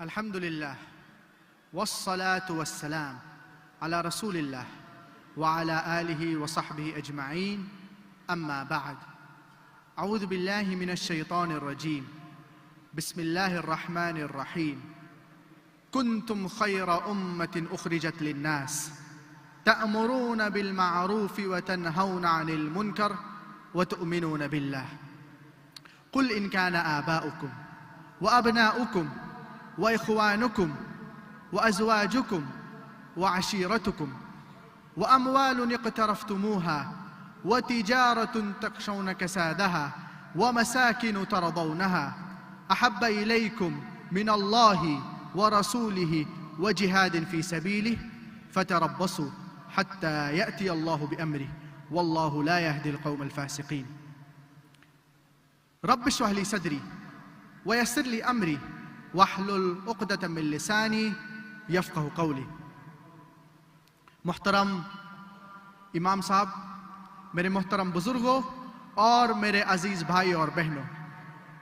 الحمد لله والصلاة والسلام على رسول الله وعلى آله وصحبه أجمعين أما بعد أعوذ بالله من الشيطان الرجيم بسم الله الرحمن الرحيم كنتم خير أمة أخرجت للناس تأمرون بالمعروف وتنهون عن المنكر وتؤمنون بالله قل إن كان آباؤكم وأبناؤكم وإخوانكم وأزواجكم وعشيرتكم وأموال اقترفتموها وتجارة تخشون كسادها ومساكن ترضونها أحب إليكم من الله ورسوله وجهاد في سبيله فتربصوا حتى يأتي الله بأمره والله لا يهدي القوم الفاسقين رب اشرح لي صدري ويسر لي أمري واحلل عقدة من لساني يفقه قولی۔ محترم امام صاحب، میرے محترم بزرگوں اور میرے عزیز بھائی اور بہنوں،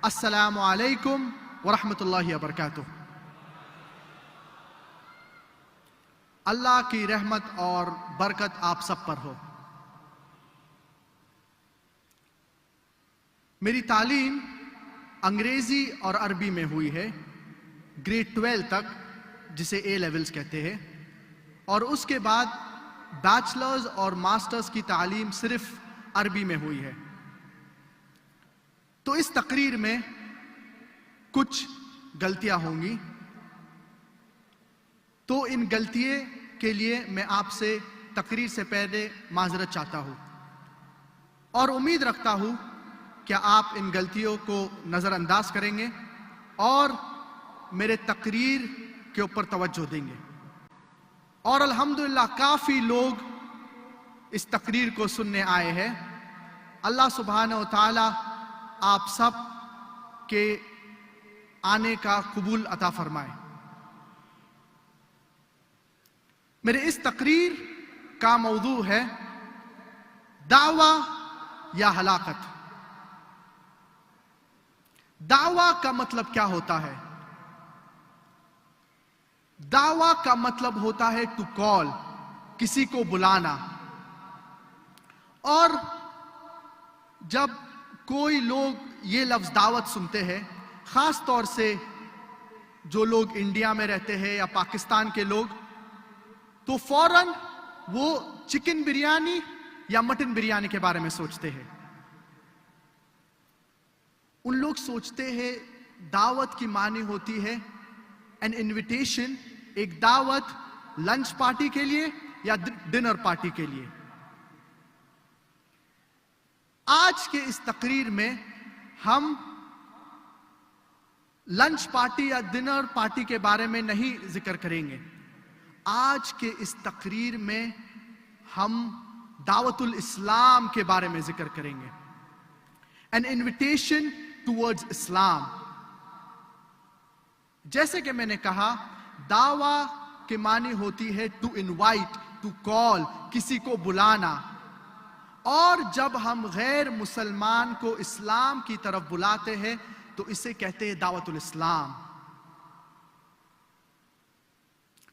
السلام علیکم ورحمۃ اللہ وبرکاتہ۔ اللہ کی رحمت اور برکت آپ سب پر ہو۔ میری تعلیم انگریزی اور عربی میں ہوئی ہے، گریڈ 12 تک، جسے اے لیولز کہتے ہیں، اور اس کے بعد بیچلرز اور ماسٹرز کی تعلیم صرف عربی میں ہوئی ہے۔ تو اس تقریر میں کچھ غلطیاں ہوں گی، تو ان غلطیوں کے لیے میں آپ سے تقریر سے پہلے معذرت چاہتا ہوں، اور امید رکھتا ہوں کہ آپ ان غلطیوں کو نظر انداز کریں گے اور میرے تقریر کے اوپر توجہ دیں گے۔ اور الحمدللہ کافی لوگ اس تقریر کو سننے آئے ہیں۔ اللہ سبحانہ و تعالی آپ سب کے آنے کا قبول عطا فرمائے۔ میرے اس تقریر کا موضوع ہے دعویٰ یا ہلاکت۔ دعویٰ کا مطلب کیا ہوتا ہے؟ دعویٰ کا مطلب ہوتا ہے ٹو کال، کسی کو بلانا۔ اور جب کوئی لوگ یہ لفظ دعوت سنتے ہیں، خاص طور سے جو لوگ انڈیا میں رہتے ہیں یا پاکستان کے لوگ، تو فوراً وہ چکن بریانی یا مٹن بریانی کے بارے میں سوچتے ہیں۔ ان لوگ سوچتے ہیں دعوت کی معنی ہوتی ہے an invitation، ایک دعوت لنچ پارٹی کے لیے یا ڈنر پارٹی کے لیے۔ آج کے اس تقریر میں ہم لنچ پارٹی یا ڈنر پارٹی کے بارے میں نہیں ذکر کریں گے۔ آج کے اس تقریر میں ہم دعوت الاسلام کے بارے میں ذکر کریں گے، an invitation towards اسلام۔ جیسے کہ میں نے کہا، دعویٰ کے معنی ہوتی ہے ٹو انوائٹ، ٹو کال، کسی کو بلانا۔ اور جب ہم غیر مسلمان کو اسلام کی طرف بلاتے ہیں تو اسے کہتے ہیں دعوت الاسلام۔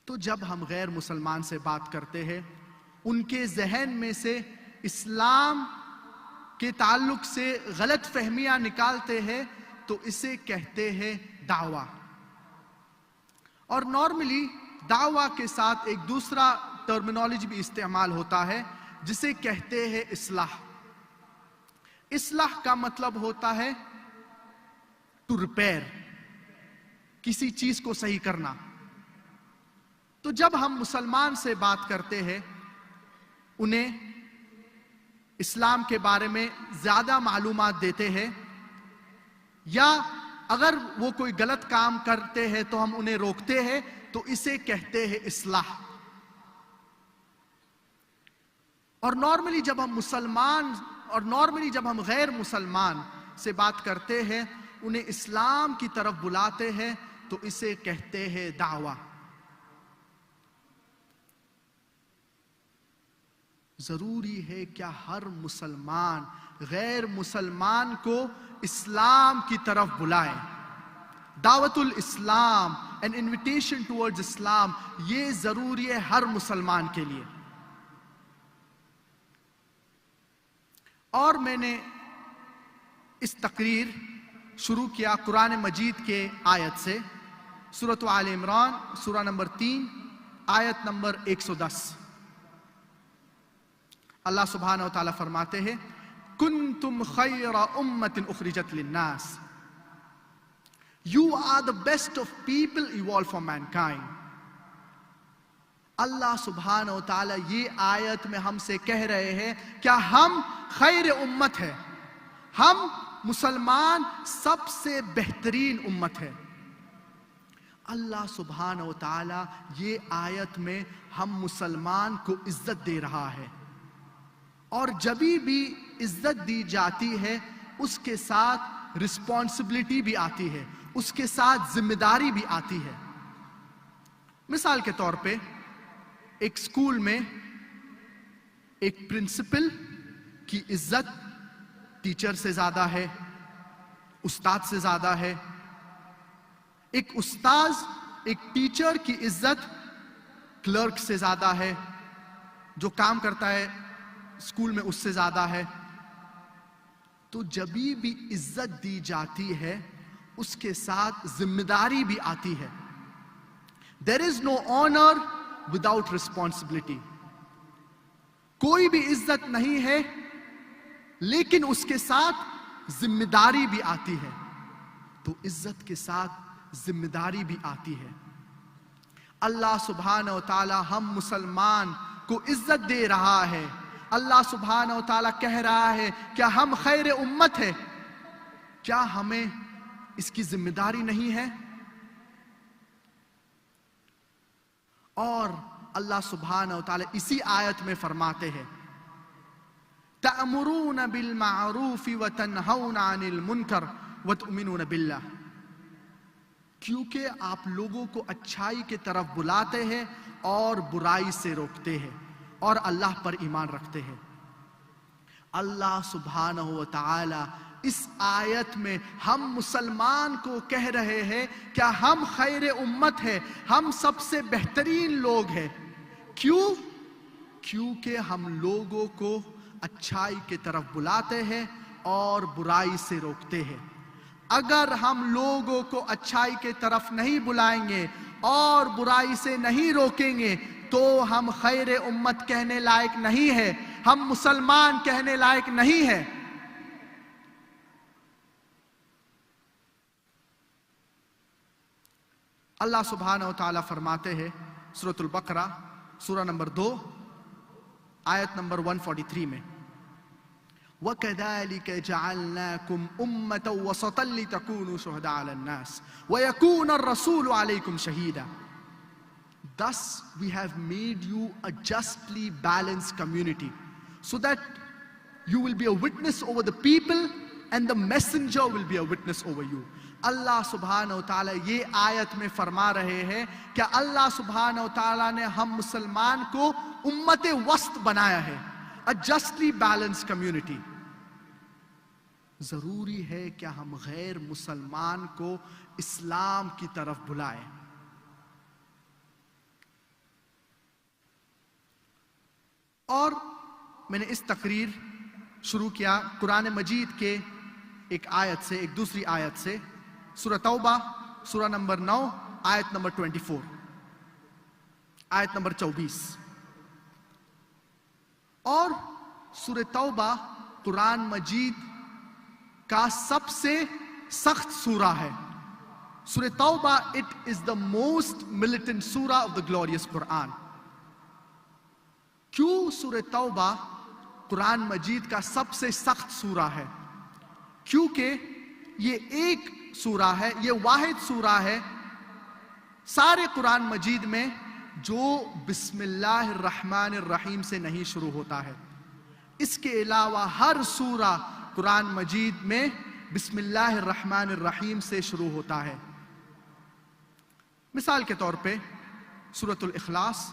تو جب ہم غیر مسلمان سے بات کرتے ہیں، ان کے ذہن میں سے اسلام کے تعلق سے غلط فہمیاں نکالتے ہیں تو اسے کہتے ہیں دعویٰ۔ اور نارملی دعویٰ کے ساتھ ایک دوسرا ٹرمینالوجی بھی استعمال ہوتا ہے جسے کہتے ہیں اصلاح۔ اصلاح کا مطلب ہوتا ہے ٹو ریپیئر، کسی چیز کو صحیح کرنا۔ تو جب ہم مسلمان سے بات کرتے ہیں، انہیں اسلام کے بارے میں زیادہ معلومات دیتے ہیں، یا اگر وہ کوئی غلط کام کرتے ہیں تو ہم انہیں روکتے ہیں، تو اسے کہتے ہیں اصلاح۔ اور نارملی جب ہم غیر مسلمان سے بات کرتے ہیں، انہیں اسلام کی طرف بلاتے ہیں تو اسے کہتے ہیں دعویٰ۔ ضروری ہے کیا ہر مسلمان غیر مسلمان کو اسلام کی طرف بلائے؟ دعوت الاسلام an invitation towards اسلام یہ ضروری ہے ہر مسلمان کے لیے. اور میں نے اس تقریر شروع کیا قرآن مجید کے آیت سے, سورۃ آل عمران سورہ نمبر 3 آیت نمبر 110. اللہ سبحانہ و تعالیٰ فرماتے ہیں کنتم خیر امت اخرجت للناس, you are the best of people evolved for mankind. اللہ سبحانہ و تعالیٰ یہ آیت میں ہم سے کہہ رہے ہیں کیا ہم خیر امت ہے, ہم مسلمان سب سے بہترین امت ہے. اللہ سبحانہ و تعالیٰ یہ آیت میں ہم مسلمان کو عزت دے رہا ہے, اور جبھی بھی عزت دی جاتی ہے اس کے ساتھ رسپانسبلٹی بھی آتی ہے, اس کے ساتھ ذمہ داری بھی آتی ہے. مثال کے طور پہ ایک اسکول میں ایک پرنسپل کی عزت ٹیچر سے زیادہ ہے, استاد سے زیادہ ہے. ایک استاذ ایک ٹیچر کی عزت کلرک سے زیادہ ہے, جو کام کرتا ہے اسکول میں اس سے زیادہ ہے. تو جبھی بھی عزت دی جاتی ہے اس کے ساتھ ذمہ داری بھی آتی ہے. There is no honor without responsibility. کوئی بھی عزت نہیں ہے لیکن اس کے ساتھ ذمہ داری بھی آتی ہے. تو عزت کے ساتھ ذمہ داری بھی آتی ہے. اللہ سبحانہ و تعالی ہم مسلمان کو عزت دے رہا ہے. اللہ سبحانہ و تعالی کہہ رہا ہے کیا ہم خیر امت ہے, کیا ہمیں اس کی ذمہ داری نہیں ہے؟ اور اللہ سبحانہ و تعالی اسی آیت میں فرماتے ہیں تَأْمُرُونَ بِالْمَعْرُوفِ وَتَنْهَوْنَ عَنِ الْمُنْكَرِ وَتُؤْمِنُونَ بِاللَّهِ, کیونکہ آپ لوگوں کو اچھائی کی طرف بلاتے ہیں اور برائی سے روکتے ہیں اور اللہ پر ایمان رکھتے ہیں. اللہ سبحانہ و تعالی اس آیت میں ہم مسلمان کو کہہ رہے ہیں کیا ہم خیر امت ہے, ہم سب سے بہترین لوگ ہیں. کیوں؟ کیونکہ ہم لوگوں کو اچھائی کی طرف بلاتے ہیں اور برائی سے روکتے ہیں. اگر ہم لوگوں کو اچھائی کی طرف نہیں بلائیں گے اور برائی سے نہیں روکیں گے تو ہم خیر امت کہنے لائق نہیں ہے, ہم مسلمان کہنے لائق نہیں ہے. اللہ سبحانہ و تعالیٰ فرماتے ہیں سورۃ البقرہ سورہ نمبر 2 آیت نمبر 143 میں وَكَذَلِكَ جَعَلْنَاكُمْ أُمَّةً وَسَطًا لِتَكُونُوا شُهَدَاءَ عَلَى النَّاسِ وَيَكُونَ الرَّسُولُ عَلَيْكُمْ شَهِيدًا. Thus we have made you a justly balanced community so that you will be a witness over the people and the messenger will be a witness over you. اللہ سبحانہ و تعالیٰ یہ آیت میں فرما رہے ہیں کہ اللہ سبحانہ و تعالیٰ نے ہم مسلمان کو امت وسط بنایا ہے, a justly balanced community. ضروری ہے کہ ہم غیر مسلمان کو اسلام کی طرف بلائیں. اور میں نے اس تقریر شروع کیا قرآن مجید کے ایک آیت سے, ایک دوسری آیت سے, سورہ توبہ سورہ نمبر 9 آیت نمبر 24, آیت نمبر 24. اور سورہ توبہ قرآن مجید کا سب سے سخت سورہ ہے. سورہ توبہ it is the most militant surah of the glorious Quran. کیوں سورہ توبہ قرآن مجید کا سب سے سخت سورہ ہے؟ کیونکہ یہ ایک سورہ ہے, یہ واحد سورہ ہے سارے قرآن مجید میں جو بسم اللہ الرحمن الرحیم سے نہیں شروع ہوتا ہے. اس کے علاوہ ہر سورہ قرآن مجید میں بسم اللہ الرحمن الرحیم سے شروع ہوتا ہے. مثال کے طور پہ سورۃ الاخلاص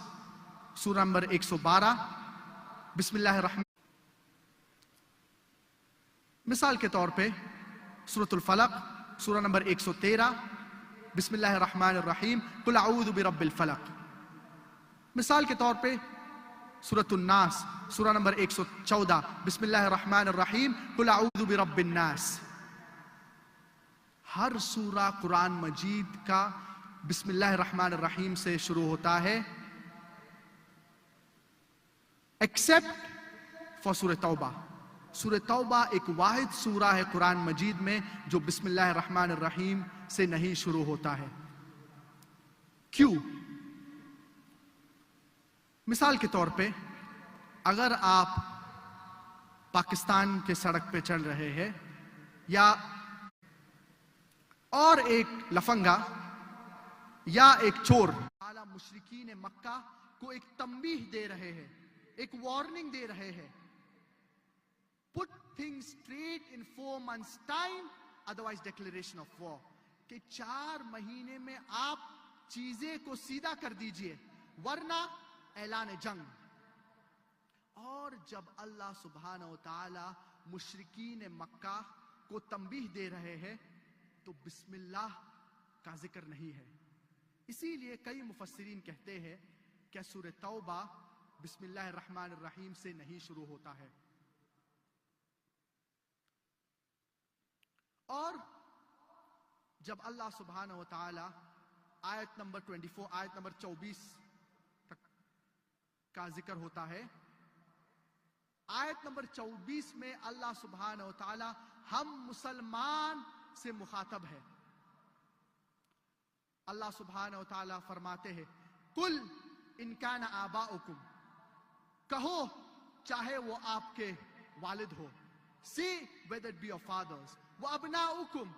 سورہ نمبر 112 بسم اللہ الرحمن. مثال کے طور پہ سورۃ الفلق سورہ نمبر 113 بسم اللہ الرحمن الرحیم قل اعوذ برب الفلق. مثال کے طور پہ سورۃ الناس سورہ نمبر 114 بسم اللہ الرحمن الرحیم قل اعوذ برب الناس. ہر سورہ قرآن مجید کا بسم اللہ الرحمن الرحیم سے شروع ہوتا ہے ایکسپٹ فار سورہ توبہ. سورہ توبہ ایک واحد سورہ ہے قرآن مجید میں جو بسم اللہ الرحمن الرحیم سے نہیں شروع ہوتا ہے. کیوں؟ مثال کے طور پہ اگر آپ پاکستان کے سڑک پہ چل رہے ہیں یا اور ایک لفنگا یا ایک چور اعلیٰ مشرکین مکہ کو ایک تنبیہ دے رہے ہیں، ایک وارننگ دے رہے ہیں، put things straight in 4 months time otherwise declaration of war، کہ 4 مہینے میں آپ چیزیں کو سیدھا کر دیجئے ورنہ اعلان جنگ. اور جب اللہ سبحانہ و تعالی مشرکین مکہ کو تنبیہ دے رہے ہیں تو بسم اللہ کا ذکر نہیں ہے. اسی لیے کئی مفسرین کہتے ہیں کہ سورہ توبہ بسم اللہ الرحمن الرحیم سے نہیں شروع ہوتا ہے. اور جب اللہ سبحانہ و تعالی آیت نمبر 24 آیت نمبر 24 تک کا ذکر ہوتا ہے، آیت نمبر 24 میں اللہ سبحانہ و تعالی ہم مسلمان سے مخاطب ہے. اللہ سبحانہ و تعالی فرماتے ہیں قل ان کان آباؤکم، کہو چاہے وہ آپ کے والد ہو، say whether it be your fathers، وَأَبْنَاؤُكُمْ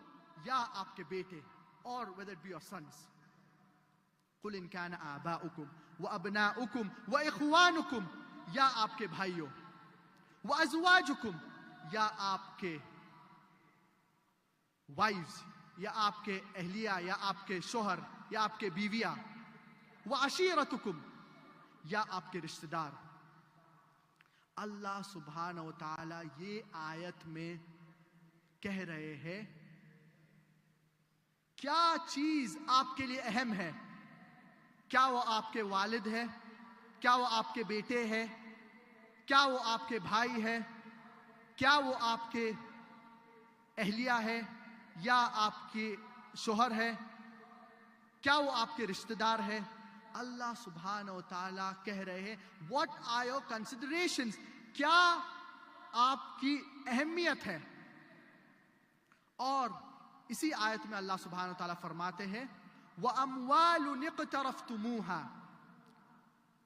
یا آپ کے بیٹے، اور whether it be your sons. قُلْ إِنْ كَانَ آبَاؤُكُمْ وَأَبْنَاؤُكُمْ وَإِخْوَانُكُمْ یا آپ کے بھائیوں، وَأَزْوَاجُكُمْ یا آپ کے وائفز یا آپ کے اہلیہ یا آپ کے شوہر یا آپ کے بیویاں، وَعَشِيرَتُكُمْ یا آپ کے رشتہ دار. اللہ سبحانہ و تعالی یہ آیت میں کہہ رہے ہیں کیا چیز آپ کے لیے اہم ہے. کیا وہ آپ کے والد ہے؟ کیا وہ آپ کے بیٹے ہے؟ کیا وہ آپ کے بھائی ہے؟ کیا وہ آپ کے اہلیہ ہے یا آپ کے شوہر ہے؟ کیا وہ آپ کے رشتہ دار ہے؟ اللہ سبحانہ و تعالیٰ کہہ رہے ہیں what are your considerations، کیا آپ کی اہمیت ہے. اور اسی آیت میں اللہ سبحانہ و تعالیٰ فرماتے ہیں وَأَمْوَالٌ اقْتَرَفْتُمُوهَا،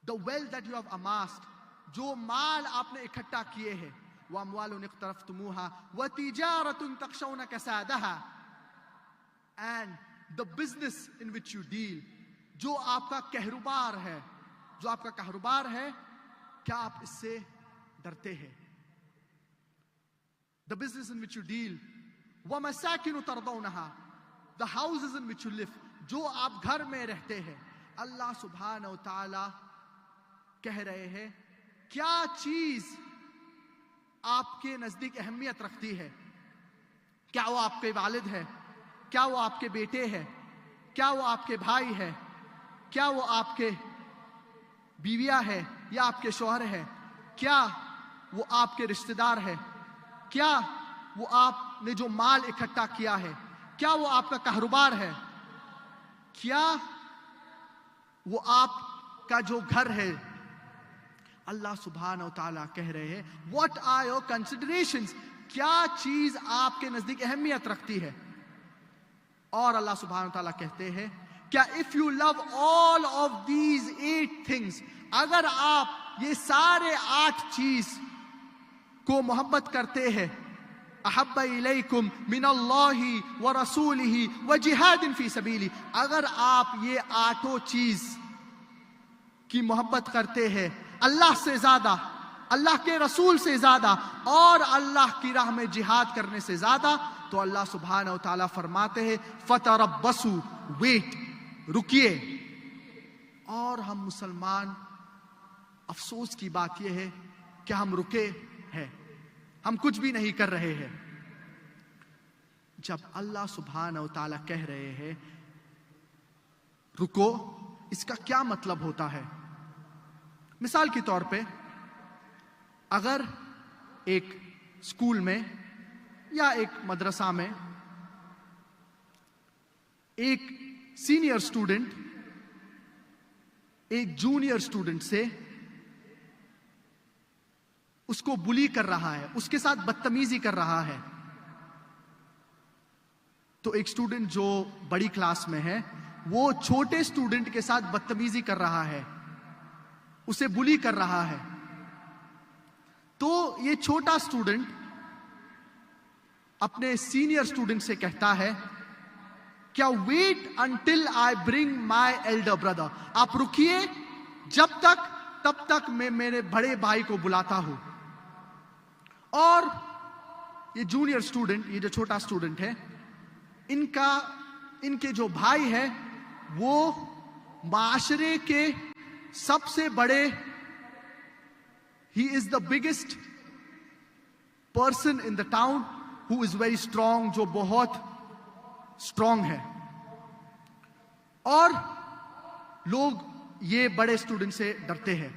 the wealth that you have amassed، جو مال آپ نے اکٹھا کیے ہیں، وَأَمْوَالٌ اقْتَرَفْتُمُوهَا وَتِجَارَةٌ تَخْشَوْنَ كَسَادَهَا، and the business in which you deal، جو آپ کا کاروبار ہے، جو آپ کا کاروبار ہے، کیا آپ اس سے ڈرتے ہیں. The business in which you deal، وَمَسَاكِنُ تَرْضَوْنَهَا، the houses in which you live، جو آپ گھر میں رہتے ہیں. اللہ سبحانہ و تعالی کہہ رہے ہیں کیا چیز آپ کے نزدیک اہمیت رکھتی ہے. کیا وہ آپ کے والد ہے؟ کیا وہ آپ کے بیٹے ہے؟ کیا وہ آپ کے بھائی ہے؟ کیا وہ آپ کے بیویاں ہے یا آپ کے شوہر ہے؟ کیا وہ آپ کے رشتہ دار ہے؟ کیا وہ آپ نے جو مال اکٹھا کیا ہے؟ کیا وہ آپ کا کاروبار ہے؟ کیا وہ آپ کا جو گھر ہے؟ اللہ سبحانہ و تعالیٰ کہہ رہے ہیں what are your considerations، کیا چیز آپ کے نزدیک اہمیت رکھتی ہے. اور اللہ سبحانہ و تعالیٰ کہتے ہیں کیا if you love all of these 8 things، اگر آپ یہ سارے 8 چیز کو محبت کرتے ہیں، احب الیکم من اللہ ورسولہ وجہاد فی سبیلہ، اگر آپ یہ 8 چیز کی محبت کرتے ہیں اللہ سے زیادہ، اللہ کے رسول سے زیادہ، اور اللہ کی راہ میں جہاد کرنے سے زیادہ، تو اللہ سبحانہ و تعالیٰ فرماتے ہیں فَتَرَبَّصُوا، ویٹ، رکیے. اور ہم مسلمان، افسوس کی بات یہ ہے کہ ہم رکے ہیں، ہم کچھ بھی نہیں کر رہے ہیں. جب اللہ سبحانہ و تعالیٰ کہہ رہے ہیں رکو اس کا کیا مطلب ہوتا ہے؟ مثال کے طور پہ اگر ایک اسکول میں یا ایک مدرسہ میں ایک سینئر اسٹوڈنٹ ایک جونیئر اسٹوڈنٹ سے اس کو بلی کر رہا ہے، اس کے ساتھ بدتمیزی کر رہا ہے، تو ایک اسٹوڈنٹ جو بڑی کلاس میں ہے وہ چھوٹے اسٹوڈنٹ کے ساتھ بدتمیزی کر رہا ہے، اسے بلی کر رہا ہے، تو یہ چھوٹا اسٹوڈنٹ اپنے سینئر اسٹوڈنٹ سے کہتا ہے کیا wait until I bring my elder brother, آپ رکیے تب تک میں میرے بڑے بھائی کو بلاتا ہوں. اور یہ جونیئر اسٹوڈنٹ، یہ جو چھوٹا اسٹوڈنٹ ہے، ان کے جو بھائی ہے وہ معاشرے کے سب سے بڑے، he is the biggest person in the town who is very strong, جو بہت اسٹرانگ ہے، اور لوگ یہ بڑے اسٹوڈنٹ سے ڈرتے ہیں.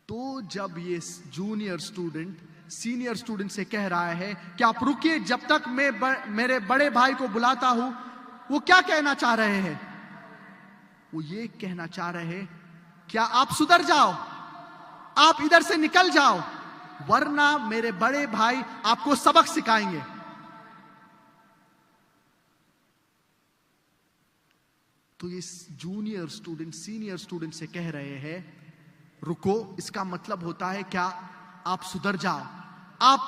تو جب یہ جونیئر اسٹوڈنٹ سینئر اسٹوڈنٹ سے کہہ رہا ہے کہ آپ رکیے جب تک میں میرے بڑے بھائی کو بلاتا ہوں، وہ کیا کہنا چاہ رہے ہیں؟ وہ یہ کہنا چاہ رہے ہیں کیا آپ سدھر جاؤ، آپ ادھر سے نکل جاؤ، ورنہ میرے بڑے بھائی آپ کو سبق سکھائیں گے. تو یہ جونیئر اسٹوڈنٹ سینئر اسٹوڈنٹ سے کہہ رہے ہیں رکو، اس کا مطلب ہوتا ہے کیا آپ سدھر جاؤ، آپ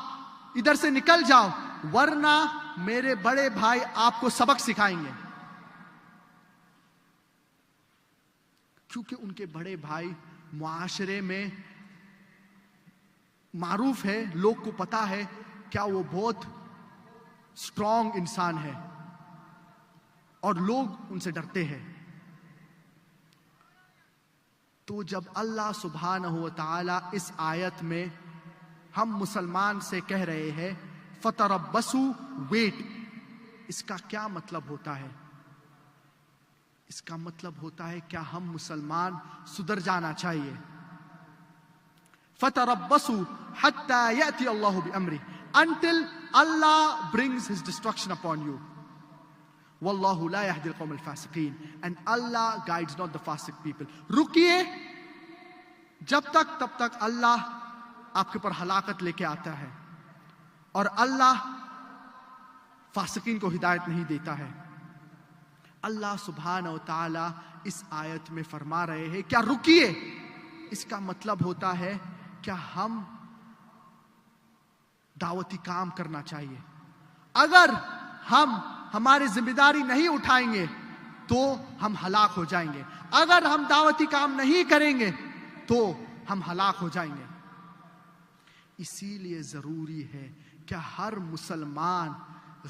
ادھر سے نکل جاؤ، ورنہ میرے بڑے بھائی آپ کو سبق سکھائیں گے. کیونکہ ان کے بڑے بھائی معاشرے میں معروف ہے، لوگ کو پتا ہے کیا وہ بہت اسٹرانگ انسان ہے اور لوگ ان سے ڈرتے ہیں. تو جب اللہ سبحانہ و تعالی اس آیت میں ہم مسلمان سے کہہ رہے ہیں فتربصوا ویٹ، اس کا کیا مطلب ہوتا ہے؟ اس کا مطلب ہوتا ہے کیا ہم مسلمان سدھر جانا چاہیے. فتربصوا حتى يأتي اللہ بأمرہ، until Allah brings his destruction upon you. واللہ لا يهدي القوم الفاسقین، and Allah guides not the fasiq people. رکیے تب تک اللہ آپ کے پر ہلاکت لے کے آتا ہے، اور اللہ فاسقین کو ہدایت نہیں دیتا ہے. اللہ سبحانہ و تعالی اس آیت میں فرما رہے ہیں کیا رکیے، اس کا مطلب ہوتا ہے کیا ہم دعوتی کام کرنا چاہیے. اگر ہم ہماری ذمہ داری نہیں اٹھائیں گے تو ہم ہلاک ہو جائیں گے، اگر ہم دعوتی کام نہیں کریں گے تو ہم ہلاک ہو جائیں گے. اسی لیے ضروری ہے کہ ہر مسلمان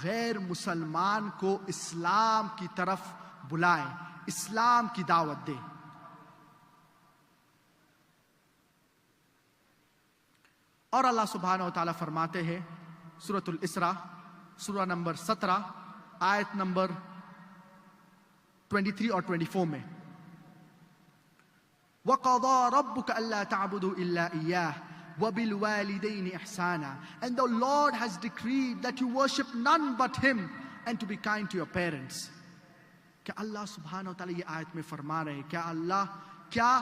غیر مسلمان کو اسلام کی طرف بلائے، اسلام کی دعوت دے. اور اللہ سبحانہ و تعالیٰ فرماتے ہیں سورۃ الاسراء سورہ نمبر 17 آیت نمبر 23 اور 24 میں وَقَضَى رَبُّكَ أَلَّا تَعْبُدُوا إِلَّا إِيَّاهُ وَبِالْوَالِدَيْنِ إِحْسَانًا, and the Lord has decreed that you worship none but Him and to be kind to your parents. کیا اللہ سبحانہ وتعالی یہ آیت میں فرما رہے ہیں کیا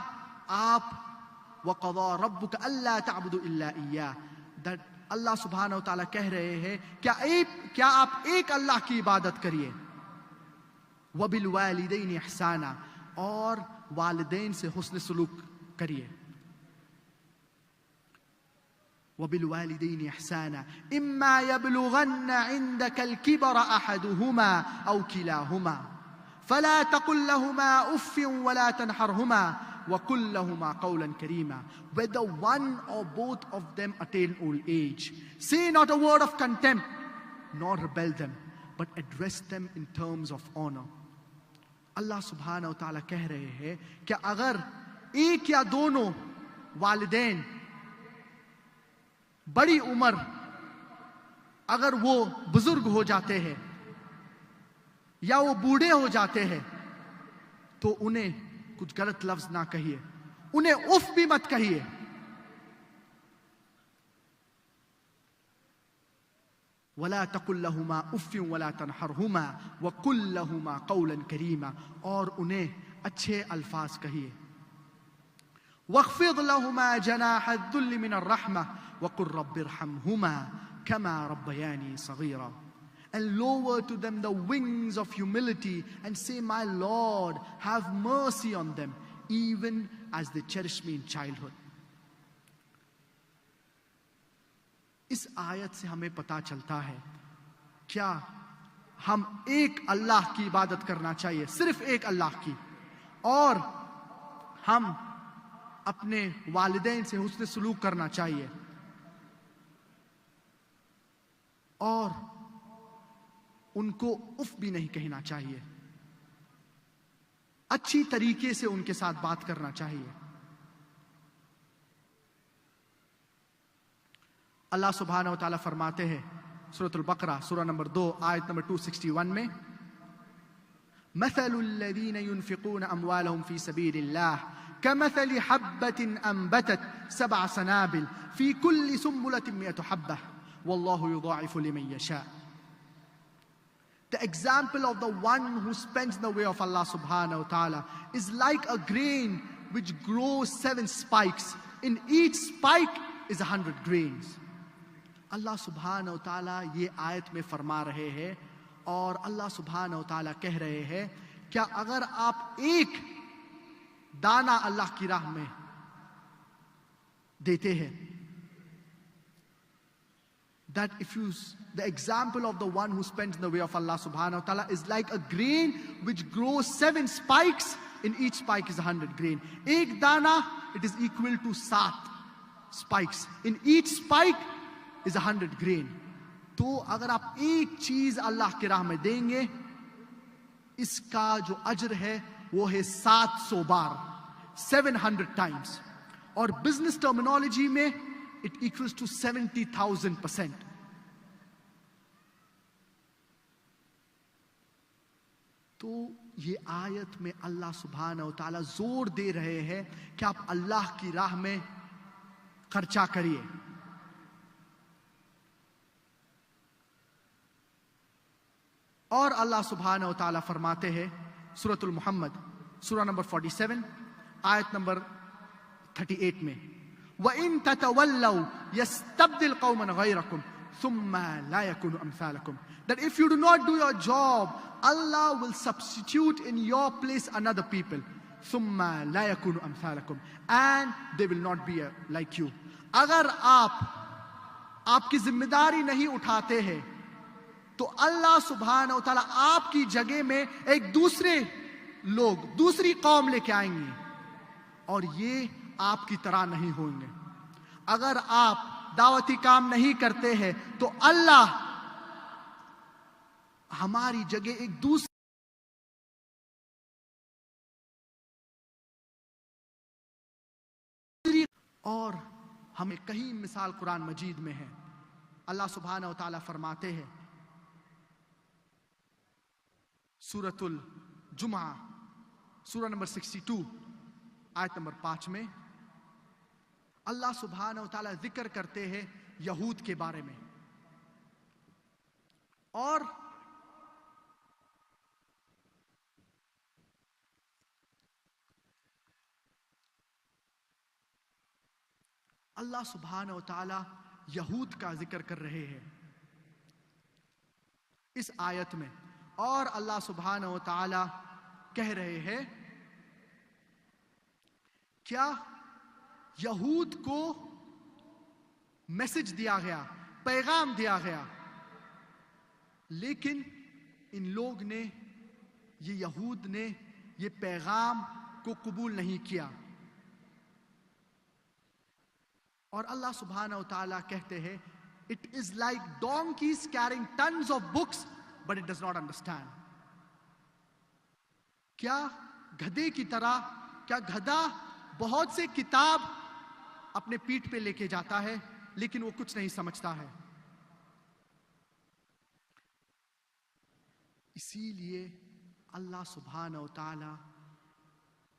آپ وَقَضَى رَبُّكَ أَلَّا تَعْبُدُوا إِلَّا إِيَّاهُ, that اللہ سبحانہ وتعالی کہہ رہے ہیں کیا آپ ایک اللہ کی عبادت کریے. وَبِالْوَالِدَيْنِ إِحْسَانًا, اور والدین سے حسن سلوک کریے. وَبِالْوَالِدَيْنِ إِحْسَانًا إِمَّا يَبْلُغَنَّ عِنْدَكَ الْكِبَرَ أَحَدُهُمَا أَوْ كِلَاهُمَا فَلَا تَقُلْ لَهُمَا أُفٍّ وَلَا تَنْهَرْهُمَا وَقُلْ لَهُمَا قَوْلًا كَرِيمًا. Whether one or both of them attain old age, say not a word of contempt, nor rebel them, but address them in terms of honor. اللہ سبحانہ وتعالی کہہ رہے ہیں کہ اگر ایک یا دونوں والدین بڑی عمر اگر وہ بزرگ ہو جاتے ہیں یا وہ بوڑھے ہو جاتے ہیں تو انہیں کچھ غلط لفظ نہ کہیے, انہیں اف بھی مت کہیے. وَلَا تَقُلْ لَهُمَا أُفٍّ وَلَا تَنْحَرْهُمَا وَقُلْ لَهُمَا قَوْلًا كَرِيمًا, اور انہیں اچھے الفاظ کہیے. وَاخْفِضْ لَهُمَا جَنَاحَ الذُّلِّ مِنَ الرَّحْمَةِ وَقُلْ رَبِّ ارْحَمْهُمَا كَمَا رَبَّيَانِي صَغِيرًا. And lower to them the wings of humility and say, my Lord, have mercy on them, even as they cherish me in childhood. اس آیت سے ہمیں پتا چلتا ہے کیا ہم ایک اللہ کی عبادت کرنا چاہیے, صرف ایک اللہ کی, اور ہم اپنے والدین سے حسن سلوک کرنا چاہیے, اور ان کو اف بھی نہیں کہنا چاہیے, اچھی طریقے سے ان کے ساتھ بات کرنا چاہیے. اللہ سبحانہ و تعالیٰ فرماتے ہیں سورۃ البقرہ سورہ نمبر 2 آیت نمبر 261 میں, مثل الذین ينفقون اموالهم فی سبیل اللہ كمثل حبة انبتت 7 سنابل في كل سنبلة 100 حبة واللہ یضاعف لمن یشاء. The example of the one who spends in the way of Allah subhanahu wa ta'ala is like a grain which grows 7 spikes. In each spike is 100 grains. اللہ سبحانہ و تعالیٰ یہ آیت میں فرما رہے ہیں, اور اللہ سبحانہ و تعالیٰ کہہ رہے ہیں کیا اگر آپ ایک دانہ اللہ کی راہ میں دیتے ہیں, that if you, the example of the one who spends in the way of Allah subhanahu wa ta'ala is like a grain which grows 7 spikes, in each spike is 100 grain. ایک دانہ, it is equal to 7 spikes. In each spike is 100 grain. تو اگر آپ ایک چیز اللہ کی راہ میں دیں گے, اس کا جو اجر ہے وہ ہے 700 بار, 700 times. اور بزنس ٹرمینالوجی میں it equals to 70,000%. تو یہ آیت میں اللہ سبحانہ و تعالیٰ زور دے رہے ہیں کہ آپ اللہ کی راہ میں خرچہ کریے. اور اللہ سبحانہ و تعالیٰ فرماتے ہیں سورۃ المحمد سورہ نمبر 47 آیت نمبر 38 میں, وَإِن تَتَوَلَّوْا يَسْتَبْدِلْ قَوْمًا غَيْرَكُمْ ثُمَّ لَا يَكُونُ أَمْثَالَكُمْ. That if you do not do your job, Allah will substitute in your place another people. ثُمَّ لَا يَكُونُ أَمْثَالَكُمْ, and they will not be like you. اگر آپ کی ذمہ داری نہیں اٹھاتے ہیں تو اللہ سبحانہ و تعالیٰ آپ کی جگہ میں ایک دوسرے لوگ, دوسری قوم لے کے آئیں گے, اور یہ آپ کی طرح نہیں ہوں گے. اگر آپ دعوتی کام نہیں کرتے ہیں تو اللہ ہماری جگہ ایک دوسری اور ہمیں کہیں مثال قرآن مجید میں ہے. اللہ سبحانہ و تعالیٰ فرماتے ہیں سورۃ الجمعہ سورہ نمبر 62 آیت نمبر 5 میں, اللہ سبحانہ و تعالیٰ ذکر کرتے ہیں یہود کے بارے میں, اور اللہ سبحانہ و تعالیٰ یہود کا ذکر کر رہے ہیں اس آیت میں, اور اللہ سبحانہ و تعالیٰ کہہ رہے ہیں کیا یہود کو میسج دیا گیا, پیغام دیا گیا, لیکن ان لوگ نے, یہ یہود نے یہ پیغام کو قبول نہیں کیا. اور اللہ سبحانہ و تعالیٰ کہتے ہیں it is like donkeys carrying tons of books but it does not understand. کیا گدھے کی طرح, کیا گدھا بہت سے کتاب اپنے پیٹھ پہ لے کے جاتا ہے لیکن وہ کچھ نہیں سمجھتا ہے. اسی لیے اللہ سبحانہ و تعالیٰ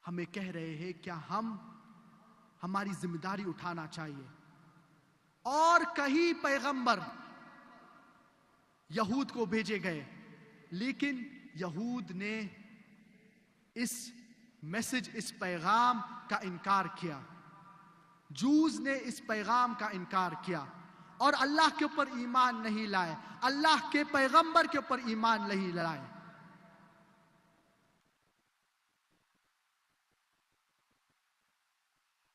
ہمیں کہہ رہے ہیں کیا ہماری ذمہ داری اٹھانا چاہیے. اور کئی پیغمبر یہود کو بھیجے گئے، لیکن یہود نے اس میسج، اس پیغام کا انکار کیا. جوز نے اس پیغام کا انکار کیا اور اللہ کے اوپر ایمان نہیں لائے، اللہ کے پیغمبر کے اوپر ایمان نہیں لائے.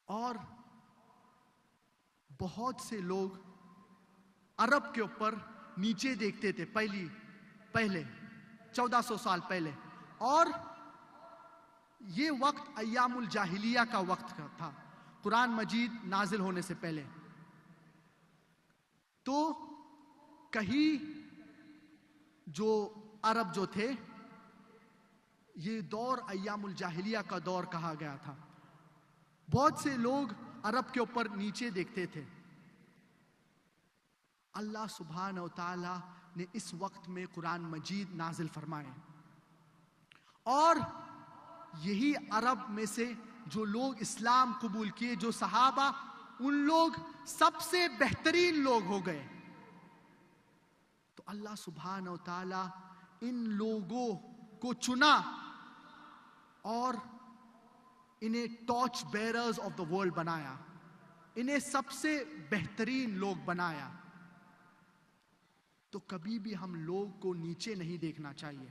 اور بہت سے لوگ عرب کے اوپر نیچے دیکھتے تھے پہلے 1400 سال پہلے، اور یہ وقت ایام الجاہلیہ کا وقت تھا، قرآن مجید نازل ہونے سے پہلے. تو کہیں جو عرب جو تھے، یہ دور ایام الجاہلیہ کا دور کہا گیا تھا. بہت سے لوگ عرب کے اوپر نیچے دیکھتے تھے. اللہ سبحانہ و تعالی نے اس وقت میں قرآن مجید نازل فرمائے، اور یہی عرب میں سے جو لوگ اسلام قبول کیے، جو صحابہ، ان لوگ سب سے بہترین لوگ ہو گئے. تو اللہ سبحانہ و تعالی ان لوگوں کو چنا اور انہیں torch bearers of the world بنایا، انہیں سب سے بہترین لوگ بنایا. تو کبھی بھی ہم لوگ کو نیچے نہیں دیکھنا چاہیے.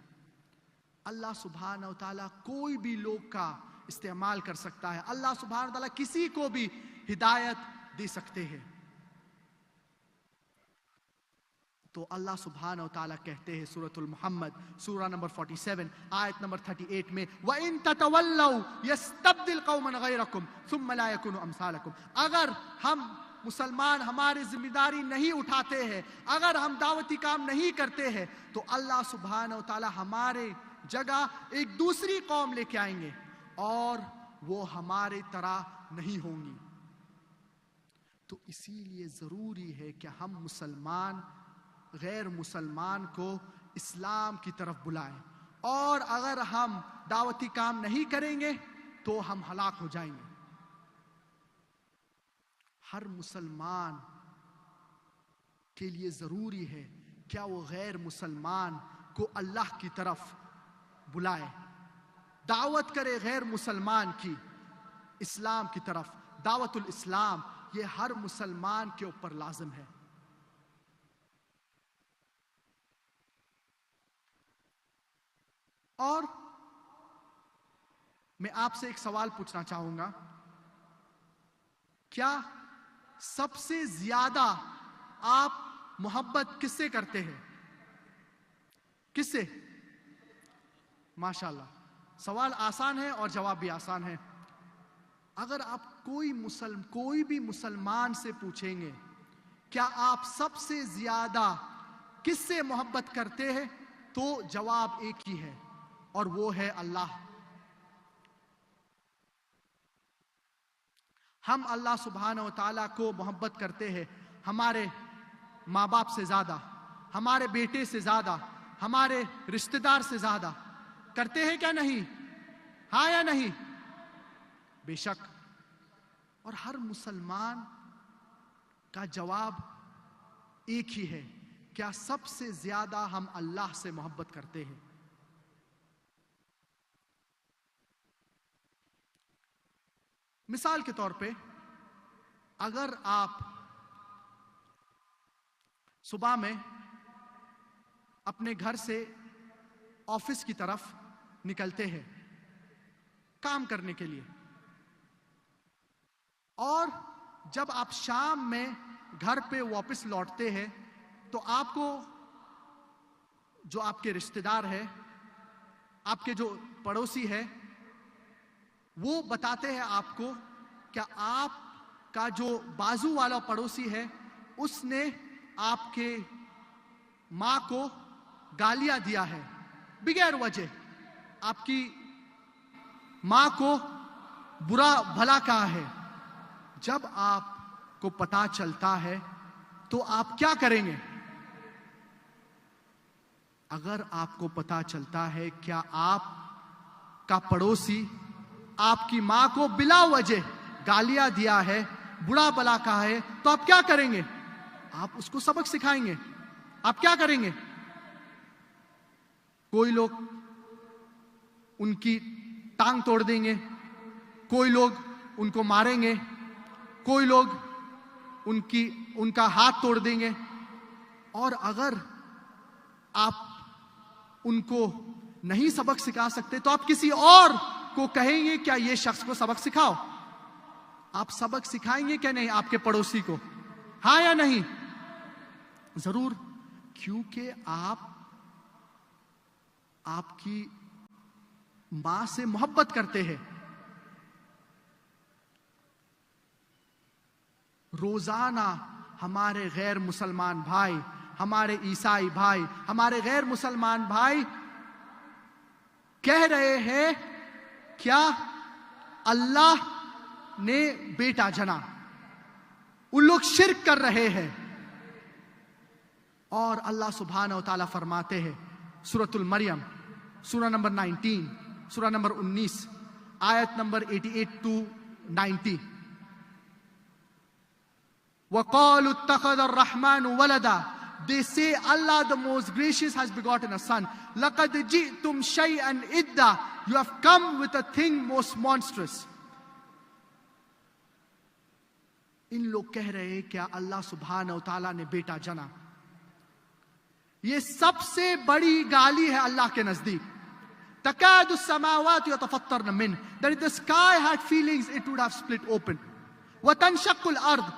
اللہ سبحانہ و تعالیٰ کوئی بھی لوگ کا استعمال کر سکتا ہے. اللہ سبحانہ و تعالیٰ کسی کو بھی ہدایت دے سکتے ہیں. تو اللہ سبحانہ و تعالیٰ کہتے ہیں سورۃ المحمد، سورہ نمبر 47 آیت نمبر 38 میں، وَإِن تَتَوَلَّوْا يَسْتَبْدِلْ قَوْمًا غَيْرَكُمْ ثُمَّ لَا يَكُونُوا أَمْثَالَكُمْ. اگر ہم مسلمان ہماری ذمہ داری نہیں اٹھاتے ہیں، اگر ہم دعوتی کام نہیں کرتے ہیں، تو اللہ سبحانہ و تعالیٰ ہمارے جگہ ایک دوسری قوم لے کے آئیں گے اور وہ ہمارے طرح نہیں ہوں گی. تو اسی لیے ضروری ہے کہ ہم مسلمان غیر مسلمان کو اسلام کی طرف بلائیں، اور اگر ہم دعوتی کام نہیں کریں گے تو ہم ہلاک ہو جائیں گے. ہر مسلمان کے لیے ضروری ہے کیا وہ غیر مسلمان کو اللہ کی طرف بلائے، دعوت کرے غیر مسلمان کی اسلام کی طرف. دعوت الاسلام یہ ہر مسلمان کے اوپر لازم ہے. اور میں آپ سے ایک سوال پوچھنا چاہوں گا، کیا سب سے زیادہ آپ محبت کس سے کرتے ہیں؟ کس سے؟ ماشاءاللہ، سوال آسان ہے اور جواب بھی آسان ہے. اگر آپ کوئی بھی مسلمان سے پوچھیں گے کیا آپ سب سے زیادہ کس سے محبت کرتے ہیں، تو جواب ایک ہی ہے، اور وہ ہے اللہ. ہم اللہ سبحانہ و تعالیٰ کو محبت کرتے ہیں ہمارے ماں باپ سے زیادہ، ہمارے بیٹے سے زیادہ، ہمارے رشتہ دار سے زیادہ. کرتے ہیں کیا نہیں؟ ہاں یا نہیں؟ بے شک. اور ہر مسلمان کا جواب ایک ہی ہے، کیا سب سے زیادہ ہم اللہ سے محبت کرتے ہیں. مثال کے طور پہ، اگر آپ صبح میں اپنے گھر سے آفس کی طرف نکلتے ہیں کام کرنے کے لیے، اور جب آپ شام میں گھر پہ واپس لوٹتے ہیں، تو آپ کو جو آپ کے رشتہ دار ہے، آپ کے جو پڑوسی ہے، وہ بتاتے ہیں آپ کو کہ آپ کا جو بازو والا پڑوسی ہے، اس نے آپ کے ماں کو گالیاں دیا ہے بغیر وجہ، آپ کی ماں کو برا بھلا کہا ہے. جب آپ کو پتا چلتا ہے تو آپ کیا کریں گے؟ اگر آپ کو پتا چلتا ہے کیا آپ کا پڑوسی آپ کی ماں کو بلا وجہ گالیاں دیا ہے, برا بلا کہا ہے, تو آپ کیا کریں گے؟ آپ اس کو سبق سکھائیں گے. آپ کیا کریں گے؟ کوئی لوگ ان کی ٹانگ توڑ دیں گے, کوئی لوگ ان کو ماریں گے, کوئی لوگ ان کا ہاتھ توڑ دیں گے. اور اگر آپ ان کو نہیں سبق سکھا سکتے تو آپ کسی اور کو کہیں گے کیا یہ شخص کو سبق سکھاؤ. آپ سبق سکھائیں گے کیا نہیں آپ کے پڑوسی کو؟ ہاں یا نہیں؟ ضرور, کیونکہ آپ کی ماں سے محبت کرتے ہیں. روزانہ ہمارے غیر مسلمان بھائی, ہمارے عیسائی بھائی, ہمارے غیر مسلمان بھائی کہہ رہے ہیں کیا اللہ نے بیٹا جنا. ان لوگ شرک کر رہے ہیں. اور اللہ سبحانہ و تعالیٰ فرماتے ہیں سورۃ المریم, سورہ نمبر 19, سورہ نمبر 19, آیت number 88 to 90. وَقَالُوا اتَّخَذَ الرَّحْمَنُ وَلَدًا. They say Allah the most gracious has begotten a son. لَقَدْ جِئْتُمْ شَيْئًا إِدًّا. You have come with a thing most monstrous. ان لوگ کہہ رہے ہیں کیا اللہ سبحانہ و تعالیٰ نے بیٹا جنا. یہ سب سے بڑی گالی ہے اللہ کے نزدیک. تَكَادُ السَّمَاوَاتُ يَتَفَطَّرْنَ مِنْهُ. That if the sky had feelings, it would have split open. وَتَنْشَقُّ الْأَرْضُ.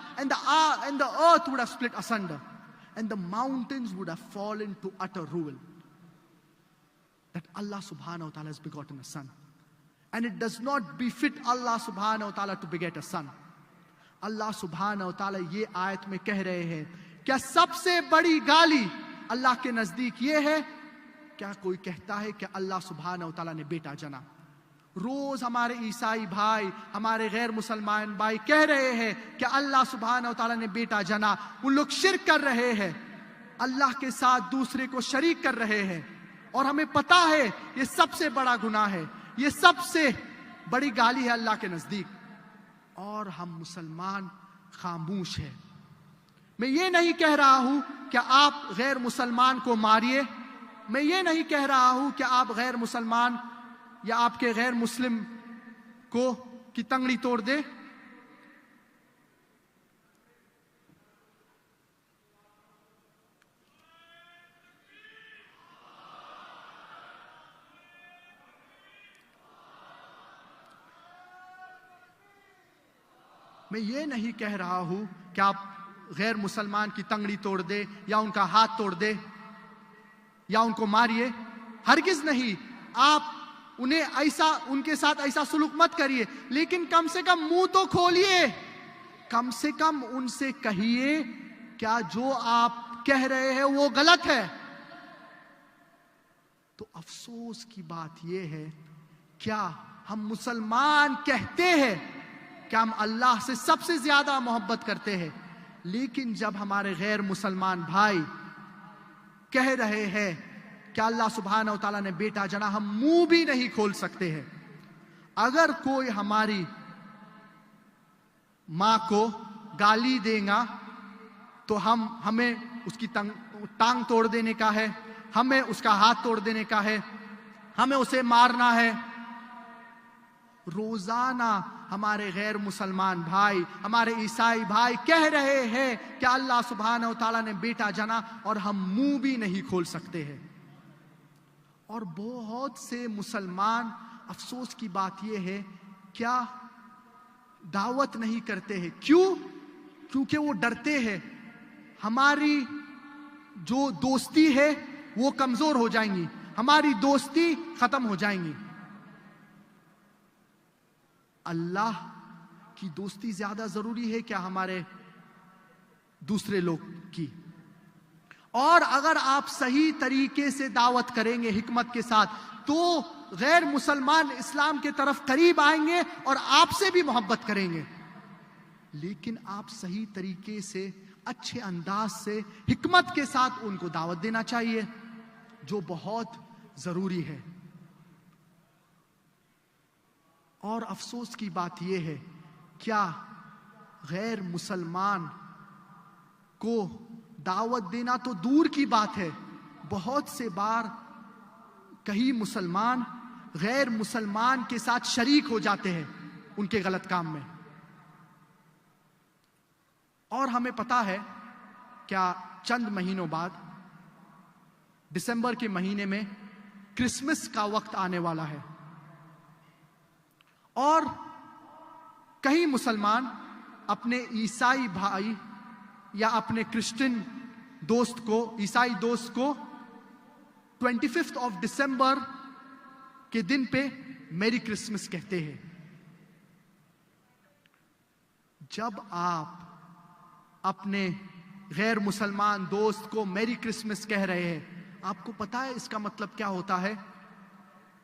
And the earth would have split asunder. And the mountains would have fallen to utter ruin. That Allah subhanahu wa ta'ala has begotten a son. And it does not befit Allah subhanahu wa ta'ala to beget a son. اللہ سبحانہ و تعالیٰ یہ آیت میں کہہ رہے ہیں کیا سب سے بڑی گالی اللہ کے نزدیک یہ ہے کیا کوئی کہتا ہے کہ اللہ سبحانہ و تعالیٰ نے بیٹا جنا. روز ہمارے عیسائی بھائی, ہمارے غیر مسلمان بھائی کہہ رہے ہیں کہ اللہ سبحانہ و تعالیٰ نے بیٹا جنا. ان لوگ شرک کر رہے ہیں, اللہ کے ساتھ دوسرے کو شریک کر رہے ہیں. اور ہمیں پتا ہے یہ سب سے بڑا گناہ ہے, یہ سب سے بڑی گالی ہے اللہ کے نزدیک. اور ہم مسلمان خاموش ہیں. میں یہ نہیں کہہ رہا ہوں کہ آپ غیر مسلمان کو ماریے, میں یہ نہیں کہہ رہا ہوں کہ آپ غیر مسلمان یا آپ کے غیر مسلم کی تنگڑی توڑ دے. میں یہ نہیں کہہ رہا ہوں کہ آپ غیر مسلمان کی تنگڑی توڑ دے یا ان کا ہاتھ توڑ دے یا ان کو ماریے. ہرگز نہیں. آپ ان کے ساتھ ایسا سلوک مت کریے, لیکن کم سے کم منہ تو کھولیے. کم سے کم ان سے کہیے کیا جو آپ کہہ رہے ہیں وہ غلط ہے. تو افسوس کی بات یہ ہے کیا ہم مسلمان کہتے ہیں کہ ہم اللہ سے سب سے زیادہ محبت کرتے ہیں, لیکن جب ہمارے غیر مسلمان بھائی کہہ رہے ہیں کہ اللہ سبحانہ و تعالیٰ نے بیٹا جنا, ہم منہ بھی نہیں کھول سکتے ہیں. اگر کوئی ہماری ماں کو گالی دے گا تو ہمیں اس کی ٹانگ توڑ دینے کا ہے, ہمیں اس کا ہاتھ توڑ دینے کا ہے, ہمیں اسے مارنا ہے. روزانہ ہمارے غیر مسلمان بھائی, ہمارے عیسائی بھائی کہہ رہے ہیں کہ اللہ سبحانہ و تعالیٰ نے بیٹا جنا, اور ہم منہ بھی نہیں کھول سکتے ہیں. اور بہت سے مسلمان, افسوس کی بات یہ ہے, کیا دعوت نہیں کرتے ہیں. کیوں؟ کیونکہ وہ ڈرتے ہیں ہماری جو دوستی ہے وہ کمزور ہو جائیں گی, ہماری دوستی ختم ہو جائیں گی. اللہ کی دوستی زیادہ ضروری ہے کیا ہمارے دوسرے لوگ کی؟ اور اگر آپ صحیح طریقے سے دعوت کریں گے حکمت کے ساتھ تو غیر مسلمان اسلام کے طرف قریب آئیں گے اور آپ سے بھی محبت کریں گے. لیکن آپ صحیح طریقے سے, اچھے انداز سے, حکمت کے ساتھ ان کو دعوت دینا چاہیے, جو بہت ضروری ہے. اور افسوس کی بات یہ ہے، کیا غیر مسلمان کو دعوت دینا تو دور کی بات ہے، بہت سے بار کئی مسلمان غیر مسلمان کے ساتھ شریک ہو جاتے ہیں ان کے غلط کام میں۔ اور ہمیں پتا ہے کیا چند مہینوں بعد دسمبر کے مہینے میں کرسمس کا وقت آنے والا ہے، اور کئی مسلمان اپنے عیسائی بھائی یا اپنے کرسچن دوست کو، عیسائی دوست کو 25 دسمبر کے دن پہ میری کرسمس کہتے ہیں۔ جب آپ اپنے غیر مسلمان دوست کو میری کرسمس کہہ رہے ہیں، آپ کو پتا ہے اس کا مطلب کیا ہوتا ہے؟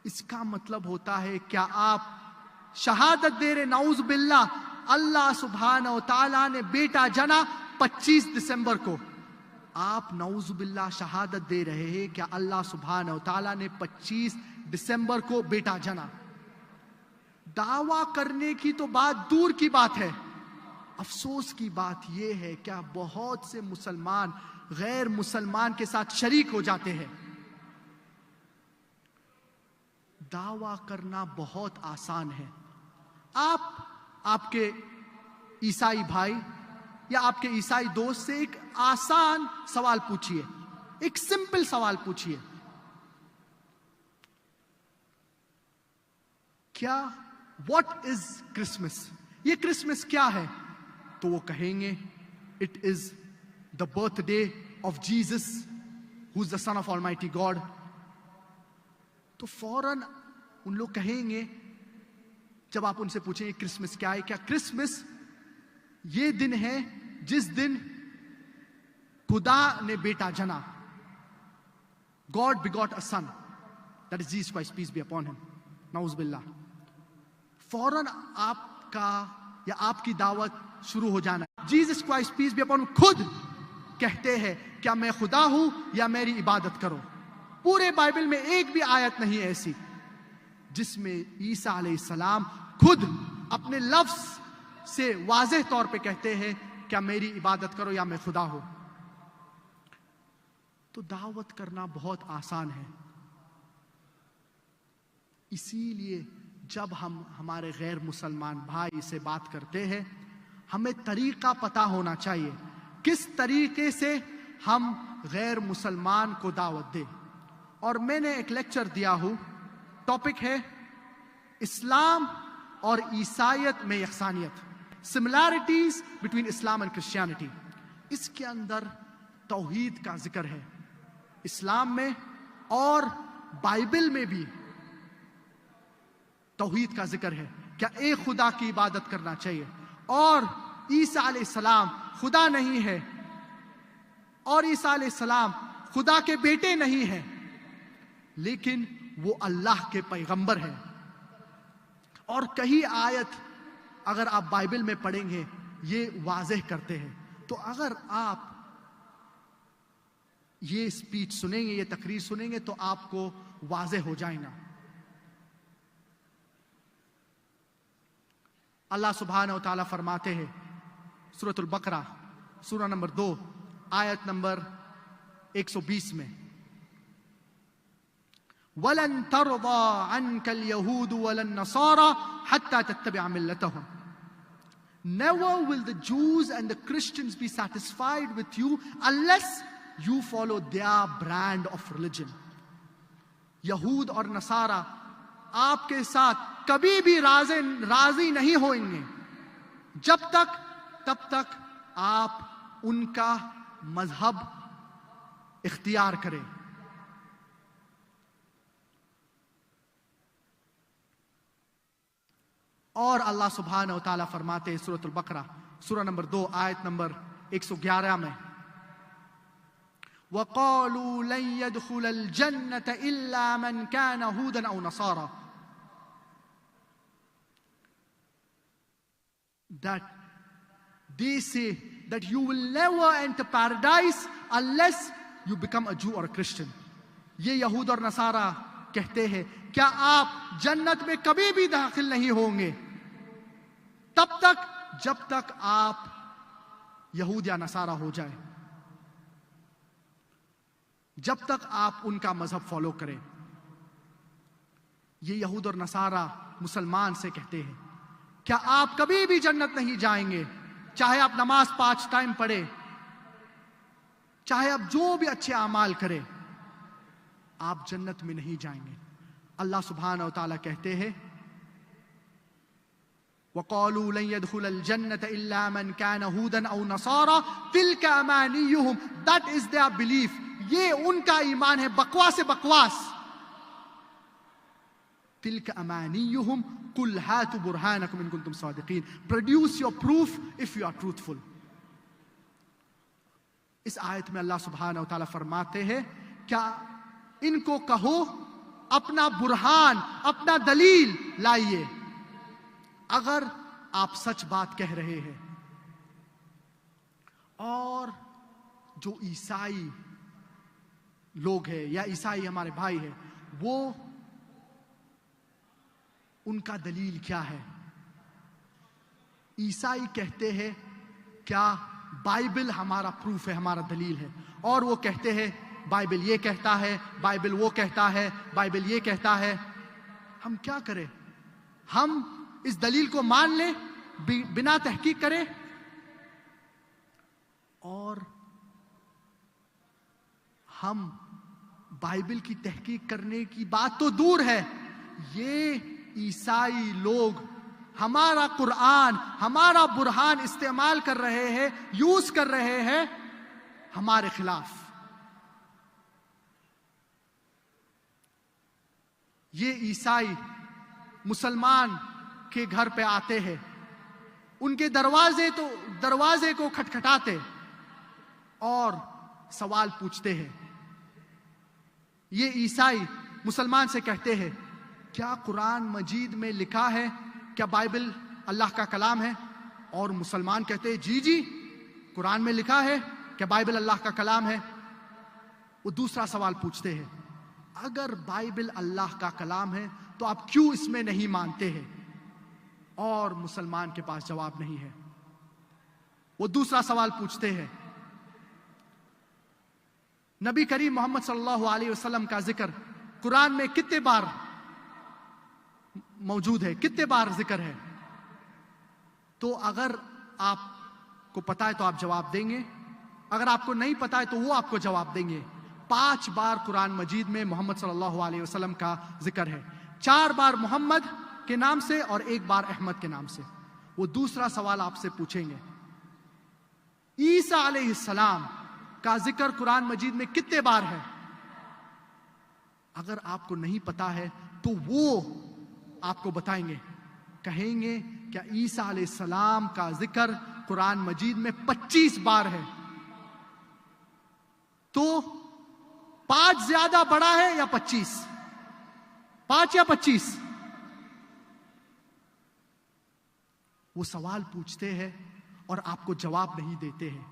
اس کا مطلب ہوتا ہے کیا آپ شہادت دے رہے نعوذ باللہ اللہ سبحانہ و تعالیٰ نے بیٹا جنا 25 دسمبر کو، آپ نعوذ باللہ شہادت دے رہے ہیں کہ اللہ سبحانہ و تعالیٰ نے 25 دسمبر کو بیٹا جنا۔ دعویٰ کرنے کی تو بات دور کی بات ہے، افسوس کی بات یہ ہے کہ بہت سے مسلمان غیر مسلمان کے ساتھ شریک ہو جاتے ہیں۔ دعویٰ کرنا بہت آسان ہے، آپ کے عیسائی بھائی یا آپ کے عیسائی دوست سے ایک آسان سوال پوچھئے، ایک سمپل سوال پوچھئے، کیا واٹ از کرسمس؟ یہ کرسمس کیا ہے؟ تو وہ کہیں گے it is the birthday of Jesus who is the son of almighty God. تو فوراً ان لوگ کہیں گے، جب آپ ان سے پوچھیں گے کرسمس کیا ہے، کیا کرسمس یہ دن ہے جس دن خدا نے بیٹا جنا، God begot a son, that is Jesus Christ, peace be upon him, نعوذ باللہ۔ فوراً آپ کا یا آپ کی دعوت شروع ہو جانا، Jesus Christ peace be upon خود کہتے ہیں کیا میں خدا ہوں یا میری عبادت کرو۔ پورے بائبل میں ایک بھی آیت نہیں ایسی جس میں عیسیٰ علیہ السلام خود اپنے لفظ سے واضح طور پہ کہتے ہیں کیا میری عبادت کرو یا میں خدا ہوں۔ تو دعوت کرنا بہت آسان ہے، اسی لیے جب ہم ہمارے غیر مسلمان بھائی سے بات کرتے ہیں ہمیں طریقہ پتہ ہونا چاہیے کس طریقے سے ہم غیر مسلمان کو دعوت دیں۔ اور میں نے ایک لیکچر دیا ہوں، ٹاپک ہے اسلام اور عیسائیت میں یکسانیت، similarities between Islam and Christianity. اس کے اندر توحید کا ذکر ہے، اسلام میں اور بائبل میں بھی توحید کا ذکر ہے، کیا ایک خدا کی عبادت کرنا چاہیے، اور عیسیٰ علیہ السلام خدا نہیں ہے، اور عیسیٰ علیہ السلام خدا کے بیٹے نہیں ہیں، لیکن وہ اللہ کے پیغمبر ہیں۔ اور کئی آیت اگر آپ بائبل میں پڑھیں گے یہ واضح کرتے ہیں۔ تو اگر آپ یہ سپیچ سنیں گے، یہ تقریر سنیں گے تو آپ کو واضح ہو جائے گا۔ اللہ سبحانہ و تعالیٰ فرماتے ہیں سورۃ البقرہ سورہ نمبر 2 آیت نمبر 120 میں، وَلَن تَرْضَى عَنْكَ الْيَهُودُ وَلَا النَّصَارَى حَتَّى تَتَّبِعَ مِلَّتَهُمْ۔ Never will the Jews and the Christians be satisfied with you unless you follow their brand of religion۔ یہود اور نصارہ آپ کے ساتھ کبھی بھی راضی نہیں ہوئیں گے تب تک آپ ان کا مذہب اختیار کریں۔ اور اللہ سبحانہ و تعالیٰ فرماتے ہیں سورۃ البقرہ سورہ نمبر 2 آیت نمبر 111 میں، وَقَالُوا لَن يَدْخُلَ الْجَنَّةَ إِلَّا مَنْ كَانَ هُودًا أَوْ نَصَارَى۔ That they say that you will never enter paradise unless you become a Jew or a Christian۔ یہ یہود اور نصارہ کہتے ہیں کیا آپ جنت میں کبھی بھی داخل نہیں ہوں گے تب تک جب تک آپ یہود یا نصارہ ہو جائیں، جب تک آپ ان کا مذہب فالو کریں۔ یہ یہود اور نصارہ مسلمان سے کہتے ہیں کیا آپ کبھی بھی جنت نہیں جائیں گے، چاہے آپ نماز 5 ٹائم پڑھیں، چاہے آپ جو بھی اچھے اعمال کریں، آپ جنت میں نہیں جائیں گے۔ اللہ سبحانہ و تعالیٰ کہتے ہیں وَقَالُوا لَن يَدْخُلَ الْجَنَّةَ إِلَّا مَنْ كَانَ هُودًا أَوْ نَصَارَىٰ تِلْكَ أَمَانِيُّهُمْ That is their belief. یہ ان کا ایمان ہے، بکواس بکواس۔ تِلْكَ أَمَانِيُّهُمْ قُلْ هَاتُوا بُرْهَانَكُمْ إِن كُنتُمْ صَادِقِينَ Produce your proof if you are truthful۔ اس آیت میں اللہ سبحانہ و تعالیٰ فرماتے ہیں کیا ان کو کہو اپنا برہان، اپنا دلیل لائیے اگر آپ سچ بات کہہ رہے ہیں۔ اور جو عیسائی لوگ ہیں یا عیسائی ہمارے بھائی ہیں، وہ ان کا دلیل کیا ہے؟ عیسائی کہتے ہیں کیا بائبل ہمارا پروف ہے، ہمارا دلیل ہے، اور وہ کہتے ہیں بائبل یہ کہتا ہے، بائبل وہ کہتا ہے، بائبل یہ کہتا ہے۔ ہم کیا کریں؟ ہم اس دلیل کو مان لیں بنا تحقیق کریں؟ اور ہم بائبل کی تحقیق کرنے کی بات تو دور ہے، یہ عیسائی لوگ ہمارا قرآن، ہمارا برہان استعمال کر رہے ہیں، یوز کر رہے ہیں ہمارے خلاف۔ یہ عیسائی مسلمان کے گھر پہ آتے ہیں، ان کے دروازے کو کھٹکھٹاتے اور سوال پوچھتے ہیں۔ یہ عیسائی مسلمان سے کہتے ہیں کیا قرآن مجید میں لکھا ہے، کیا بائبل اللہ کا کلام ہے؟ اور مسلمان کہتے ہیں جی قرآن میں لکھا ہے، کیا بائبل اللہ کا کلام ہے؟ وہ دوسرا سوال پوچھتے ہیں اگر بائبل اللہ کا کلام ہے تو آپ کیوں اس میں نہیں مانتے ہیں؟ اور مسلمان کے پاس جواب نہیں ہے۔ وہ دوسرا سوال پوچھتے ہیں نبی کریم محمد صلی اللہ علیہ وسلم کا ذکر قرآن میں کتنے بار موجود ہے، کتنے بار ذکر ہے؟ تو اگر آپ کو پتا ہے تو آپ جواب دیں گے، اگر آپ کو نہیں پتا ہے تو وہ آپ کو جواب دیں گے۔ 5 بار قرآن مجید میں محمد صلی اللہ علیہ وسلم کا ذکر ہے، 4 بار محمد کے نام سے اور 1 بار احمد کے نام سے۔ وہ دوسرا سوال آپ سے پوچھیں گے عیسیٰ علیہ السلام کا ذکر قرآن مجید میں کتنے بار ہے؟ اگر آپ کو نہیں پتا ہے تو وہ آپ کو بتائیں گے، کہیں گے کہ عیسیٰ علیہ السلام کا ذکر قرآن مجید میں 25 بار ہے۔ تو 5 زیادہ بڑا ہے یا 25؟ 5 یا 25؟ وہ سوال پوچھتے ہیں اور آپ کو جواب نہیں دیتے ہیں،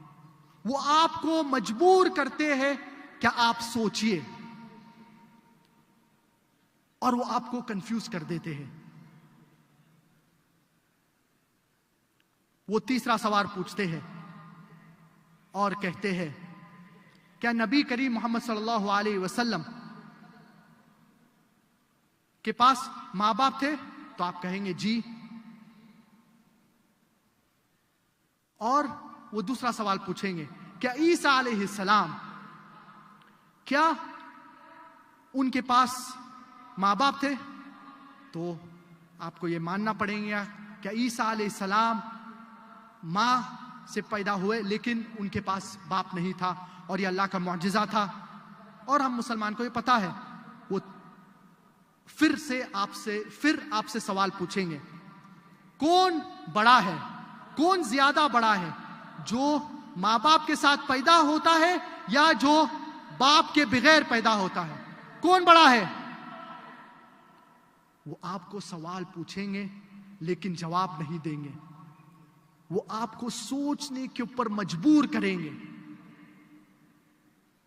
وہ آپ کو مجبور کرتے ہیں کہ آپ سوچئے، اور وہ آپ کو کنفیوز کر دیتے ہیں۔ وہ تیسرا سوال پوچھتے ہیں اور کہتے ہیں کیا نبی کریم محمد صلی اللہ علیہ وسلم کے پاس ماں باپ تھے؟ تو آپ کہیں گے جی۔ اور وہ دوسرا سوال پوچھیں گے کیا عیسیٰ علیہ السلام، کیا ان کے پاس ماں باپ تھے؟ تو آپ کو یہ ماننا پڑیں گے کہ عیسیٰ علیہ السلام ماں سے پیدا ہوئے لیکن ان کے پاس باپ نہیں تھا، اور یہ اللہ کا معجزہ تھا۔ اور ہم مسلمان کو یہ پتا ہے۔ وہ پھر آپ سے سوال پوچھیں گے کون بڑا ہے، کون زیادہ بڑا ہے، جو ماں باپ کے ساتھ پیدا ہوتا ہے یا جو باپ کے بغیر پیدا ہوتا ہے؟ کون بڑا ہے؟ وہ آپ کو سوال پوچھیں گے لیکن جواب نہیں دیں گے، وہ آپ کو سوچنے کے اوپر مجبور کریں گے۔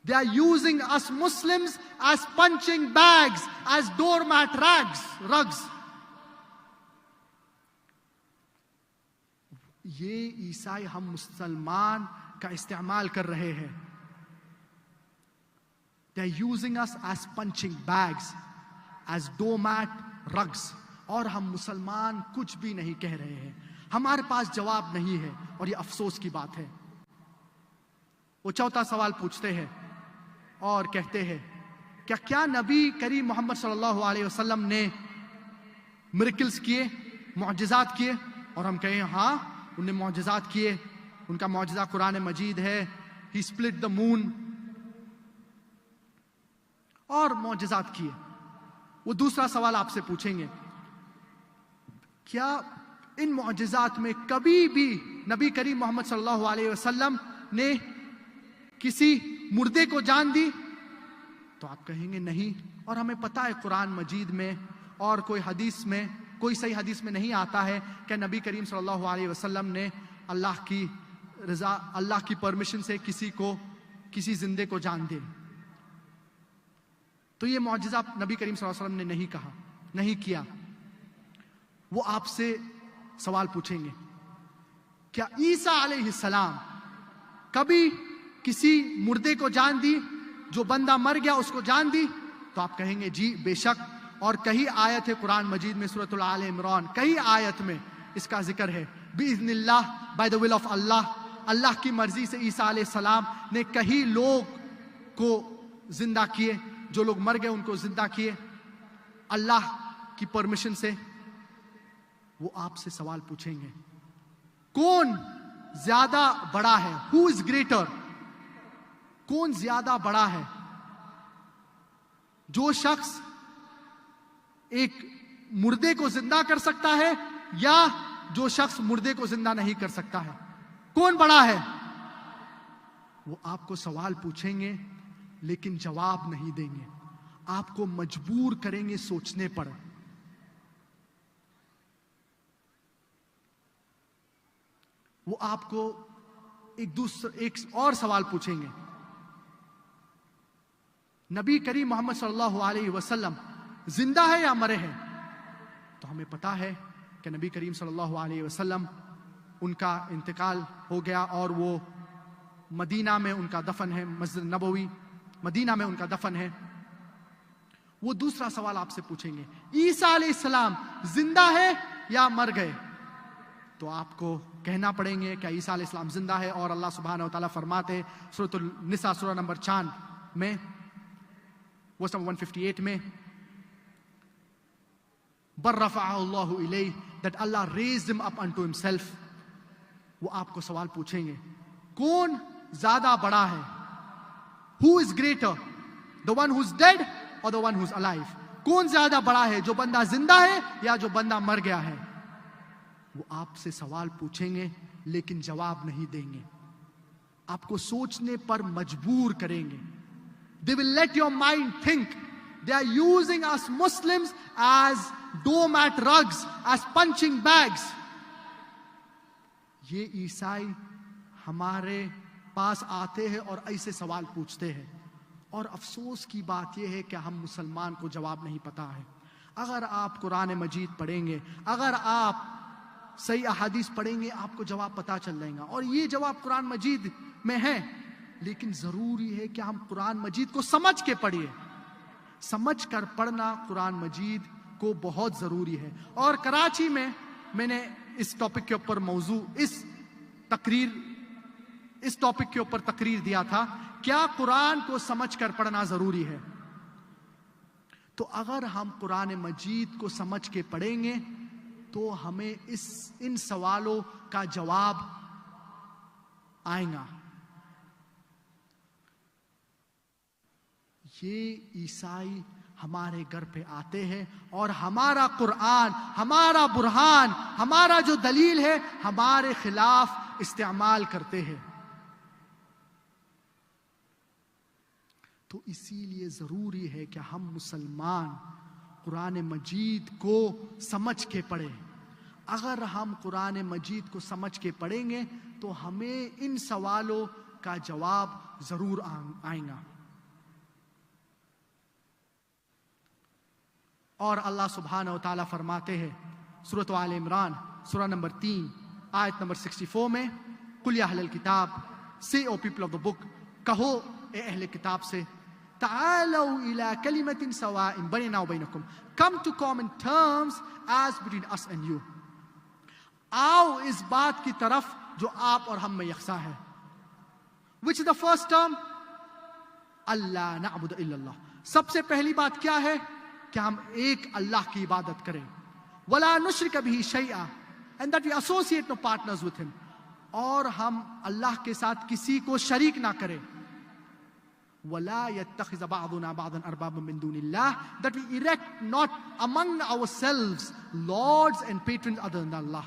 They are using us Muslims as punching bags, as doormat rugs. یہ عیسائی ہم مسلمان کا استعمال کر رہے ہیں. They are using us as punching bags, as doormat rugs. اور ہم مسلمان کچھ بھی نہیں کہہ رہے ہیں. ہمارے پاس جواب نہیں ہے اور یہ افسوس کی بات ہے. وہ چوتھا سوال پوچھتے ہیں اور کہتے ہیں کیا نبی کریم محمد صلی اللہ علیہ وسلم نے میریکلز کیے, معجزات کیے؟ اور ہم کہیں ہاں انہوں نے معجزات کیے. ان کا معجزہ قرآن مجید ہے. He split the moon اور معجزات کیے. وہ دوسرا سوال آپ سے پوچھیں گے کیا ان معجزات میں کبھی بھی نبی کریم محمد صلی اللہ علیہ وسلم نے کسی مردے کو جان دی؟ تو آپ کہیں گے نہیں. اور ہمیں پتہ ہے قرآن مجید میں اور کوئی صحیح حدیث میں نہیں آتا ہے کہ نبی کریم صلی اللہ علیہ وسلم نے اللہ کی رضا, اللہ کی پرمیشن سے کسی زندے کو جان دے. تو یہ معجزہ نبی کریم صلی اللہ علیہ وسلم نے نہیں کہا, نہیں کیا. وہ آپ سے سوال پوچھیں گے کیا عیسیٰ علیہ السلام کبھی کسی مردے کو جان دی؟ جو بندہ مر گیا اس کو جان دی؟ تو آپ کہیں گے جی بے شک. اور کئی آیت ہے قرآن مجید میں, سورۃ آل عمران, کئی آیت میں اس کا ذکر ہے. بِإِذْنِ اللَّهِ, by the will of Allah, اللہ کی مرضی سے عیسیٰ علیہ السلام نے کئی لوگ کو زندہ کیے, جو لوگ مر گئے ان کو زندہ کیے اللہ کی پرمیشن سے. وہ آپ سے سوال پوچھیں گے کون زیادہ بڑا ہے؟ Who is greater? کون زیادہ بڑا ہے؟ جو شخص ایک مردے کو زندہ کر سکتا ہے یا جو شخص مردے کو زندہ نہیں کر سکتا ہے؟ کون بڑا ہے؟ وہ آپ کو سوال پوچھیں گے لیکن جواب نہیں دیں گے. آپ کو مجبور کریں گے سوچنے پر. وہ آپ کو ایک اور سوال پوچھیں گے نبی کریم محمد صلی اللہ علیہ وسلم زندہ ہے یا مرے ہیں؟ تو ہمیں پتا ہے کہ نبی کریم صلی اللہ علیہ وسلم ان کا انتقال ہو گیا اور وہ مدینہ میں ان کا دفن ہے, مسجد نبوی مدینہ میں ان کا دفن ہے. وہ دوسرا سوال آپ سے پوچھیں گے عیسیٰ علیہ السلام زندہ ہے یا مر گئے؟ تو آپ کو کہنا پڑیں گے کہ عیسیٰ علیہ السلام زندہ ہے. اور اللہ سبحانہ و تعالیٰ فرماتے ہیں سورۃ النساء سورہ نمبر 4 میں, verse number 158 میں, بَلْ رَفَعَهُ اللَّهُ إِلَيْهِ, that Allah raised him up unto himself. وہ آپ کو سوال پوچھیں گے کون زیادہ بڑا ہے؟ Who is greater? The one who's dead or the one who's alive? کون زیادہ بڑا ہے, جو بندہ زندہ ہے یا جو بندہ مر گیا ہے؟ وہ آپ سے سوال پوچھیں گے لیکن جواب نہیں دیں گے. آپ کو سوچنے پر مجبور کریں گے. They will let your mind think. They are using us Muslims as doormat rugs, as punching bags. یہ عیسائی ہمارے پاس آتے ہیں اور ایسے سوال پوچھتے ہیں. اور افسوس کی بات یہ ہے کہ ہم مسلمان کو جواب نہیں پتا ہے. اگر آپ قرآن مجید پڑھیں گے, اگر آپ صحیح احادیث پڑھیں گے, آپ کو جواب پتا چل جائے گا. اور یہ جواب قرآن مجید میں ہے, لیکن ضروری ہے کہ ہم قرآن مجید کو سمجھ کے پڑھیے. سمجھ کر پڑھنا قرآن مجید کو بہت ضروری ہے. اور کراچی میں نے اس ٹاپک کے اوپر اس ٹاپک کے اوپر تقریر دیا تھا, کیا قرآن کو سمجھ کر پڑھنا ضروری ہے؟ تو اگر ہم قرآن مجید کو سمجھ کے پڑھیں گے تو ہمیں ان سوالوں کا جواب آئے گا. یہ عیسائی ہمارے گھر پہ آتے ہیں اور ہمارا قرآن, ہمارا برہان, ہمارا جو دلیل ہے ہمارے خلاف استعمال کرتے ہیں. تو اسی لیے ضروری ہے کہ ہم مسلمان قرآن مجید کو سمجھ کے پڑھیں. اگر ہم قرآن مجید کو سمجھ کے پڑھیں گے تو ہمیں ان سوالوں کا جواب ضرور آئیں گا. اور اللہ سبحانہ و تعالیٰ فرماتے ہیں سورۃ آل عمران سورہ نمبر 3 آیت نمبر 64 میں قُلْ يَا أَهْلَ الْكِتَابِ Say, O people of the book, کہو اے اہل کتاب سے تعالوا إِلَىٰ كَلِمَةٍ سَوَاءٍ بَيْنَنَا وَبَيْنَكُمْ Come to common terms as between us and you. آؤ اس بات کی طرف جو آپ اور ہم میں یکساں ہے. Which is the first term? اللہ نعبد الا اللہ. سب سے پہلی بات کیا ہے کہ ہم ایک اللہ کی عبادت کریں. وَلَا نُشْرِكَ بِهِ شَيْئًا And that we associate no partners with him. اور ہم اللہ کے ساتھ کسی کو شریک نہ کریں. وَلَا يَتَّخِذَ بَعْضُنَا بَعْضًا أَرْبَابًا مِّن دُونِ اللَّهِ That we erect not among ourselves lords and patrons other than Allah.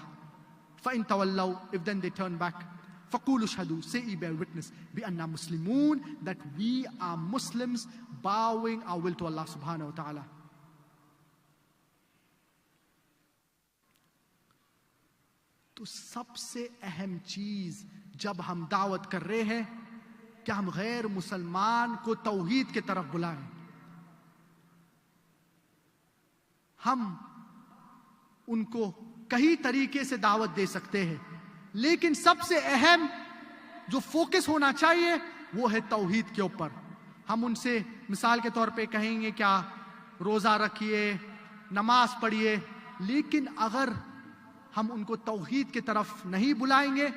فَإِن تَوَلَّوْا If then they turn back فَقُولُوا اشْهَدُوا Say ye bear witness بِأَنَّا مُسْلِمُونَ That we are Muslims bowing our will to Allah subhanahu wa ta'ala. تو سب سے اہم چیز جب ہم دعوت کر رہے ہیں کہ ہم غیر مسلمان کو توحید کی طرف بلائیں. ہم ان کو کئی طریقے سے دعوت دے سکتے ہیں لیکن سب سے اہم جو فوکس ہونا چاہیے وہ ہے توحید کے اوپر. ہم ان سے مثال کے طور پہ کہیں گے کیا روزہ رکھیے نماز پڑھیے لیکن اگر ہم ان کو توحید کی طرف نہیں بلائیں گے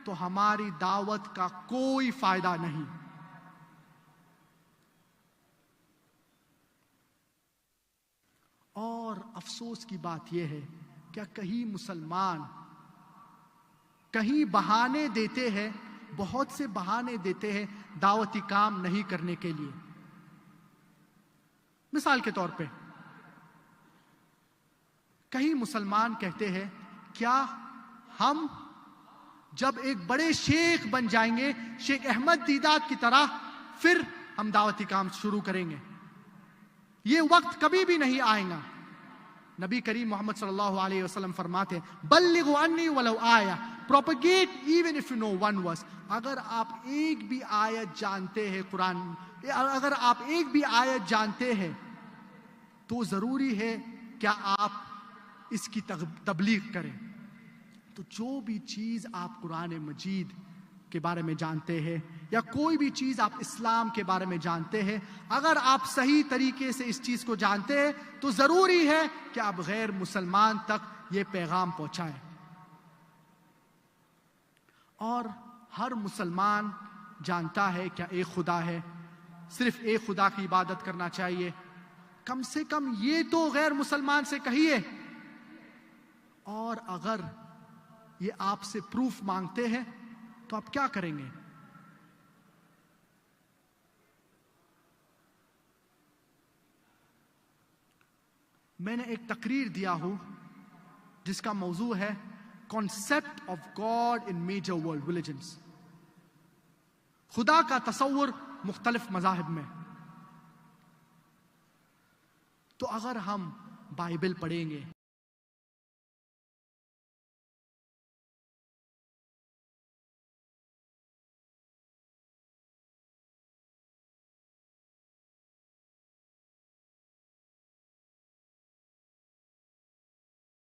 تو ہماری دعوت کا کوئی فائدہ نہیں. اور افسوس کی بات یہ ہے کہ کہیں مسلمان کہیں بہانے دیتے ہیں, بہت سے بہانے دیتے ہیں دعوتی کام نہیں کرنے کے لیے. مثال کے طور پہ کہیں مسلمان کہتے ہیں کیا ہم جب ایک بڑے شیخ بن جائیں گے شیخ احمد دیدات کی طرح پھر ہم دعوتی کام شروع کریں گے. یہ وقت کبھی بھی نہیں آئے گا. نبی کریم محمد صلی اللہ علیہ وسلم فرماتے ہیں بلغوا عنی ولو آیہ propagate even if you know one verse. اگر آپ ایک بھی آیت جانتے ہیں قرآن, اگر آپ ایک بھی آیت جانتے ہیں تو ضروری ہے کیا آپ اس کی تبلیغ کریں. تو جو بھی چیز آپ قرآن مجید کے بارے میں جانتے ہیں یا کوئی بھی چیز آپ اسلام کے بارے میں جانتے ہیں, اگر آپ صحیح طریقے سے اس چیز کو جانتے ہیں تو ضروری ہے کہ آپ غیر مسلمان تک یہ پیغام پہنچائیں. اور ہر مسلمان جانتا ہے کہ ایک خدا ہے, صرف ایک خدا کی عبادت کرنا چاہیے. کم سے کم یہ تو غیر مسلمان سے کہیے. اور اگر یہ آپ سے پروف مانگتے ہیں تو آپ کیا کریں گے؟ میں نے ایک تقریر دیا ہوں جس کا موضوع ہے concept of God in major world religions. خدا کا تصور مختلف مذاہب میں. تو اگر ہم بائبل پڑھیں گے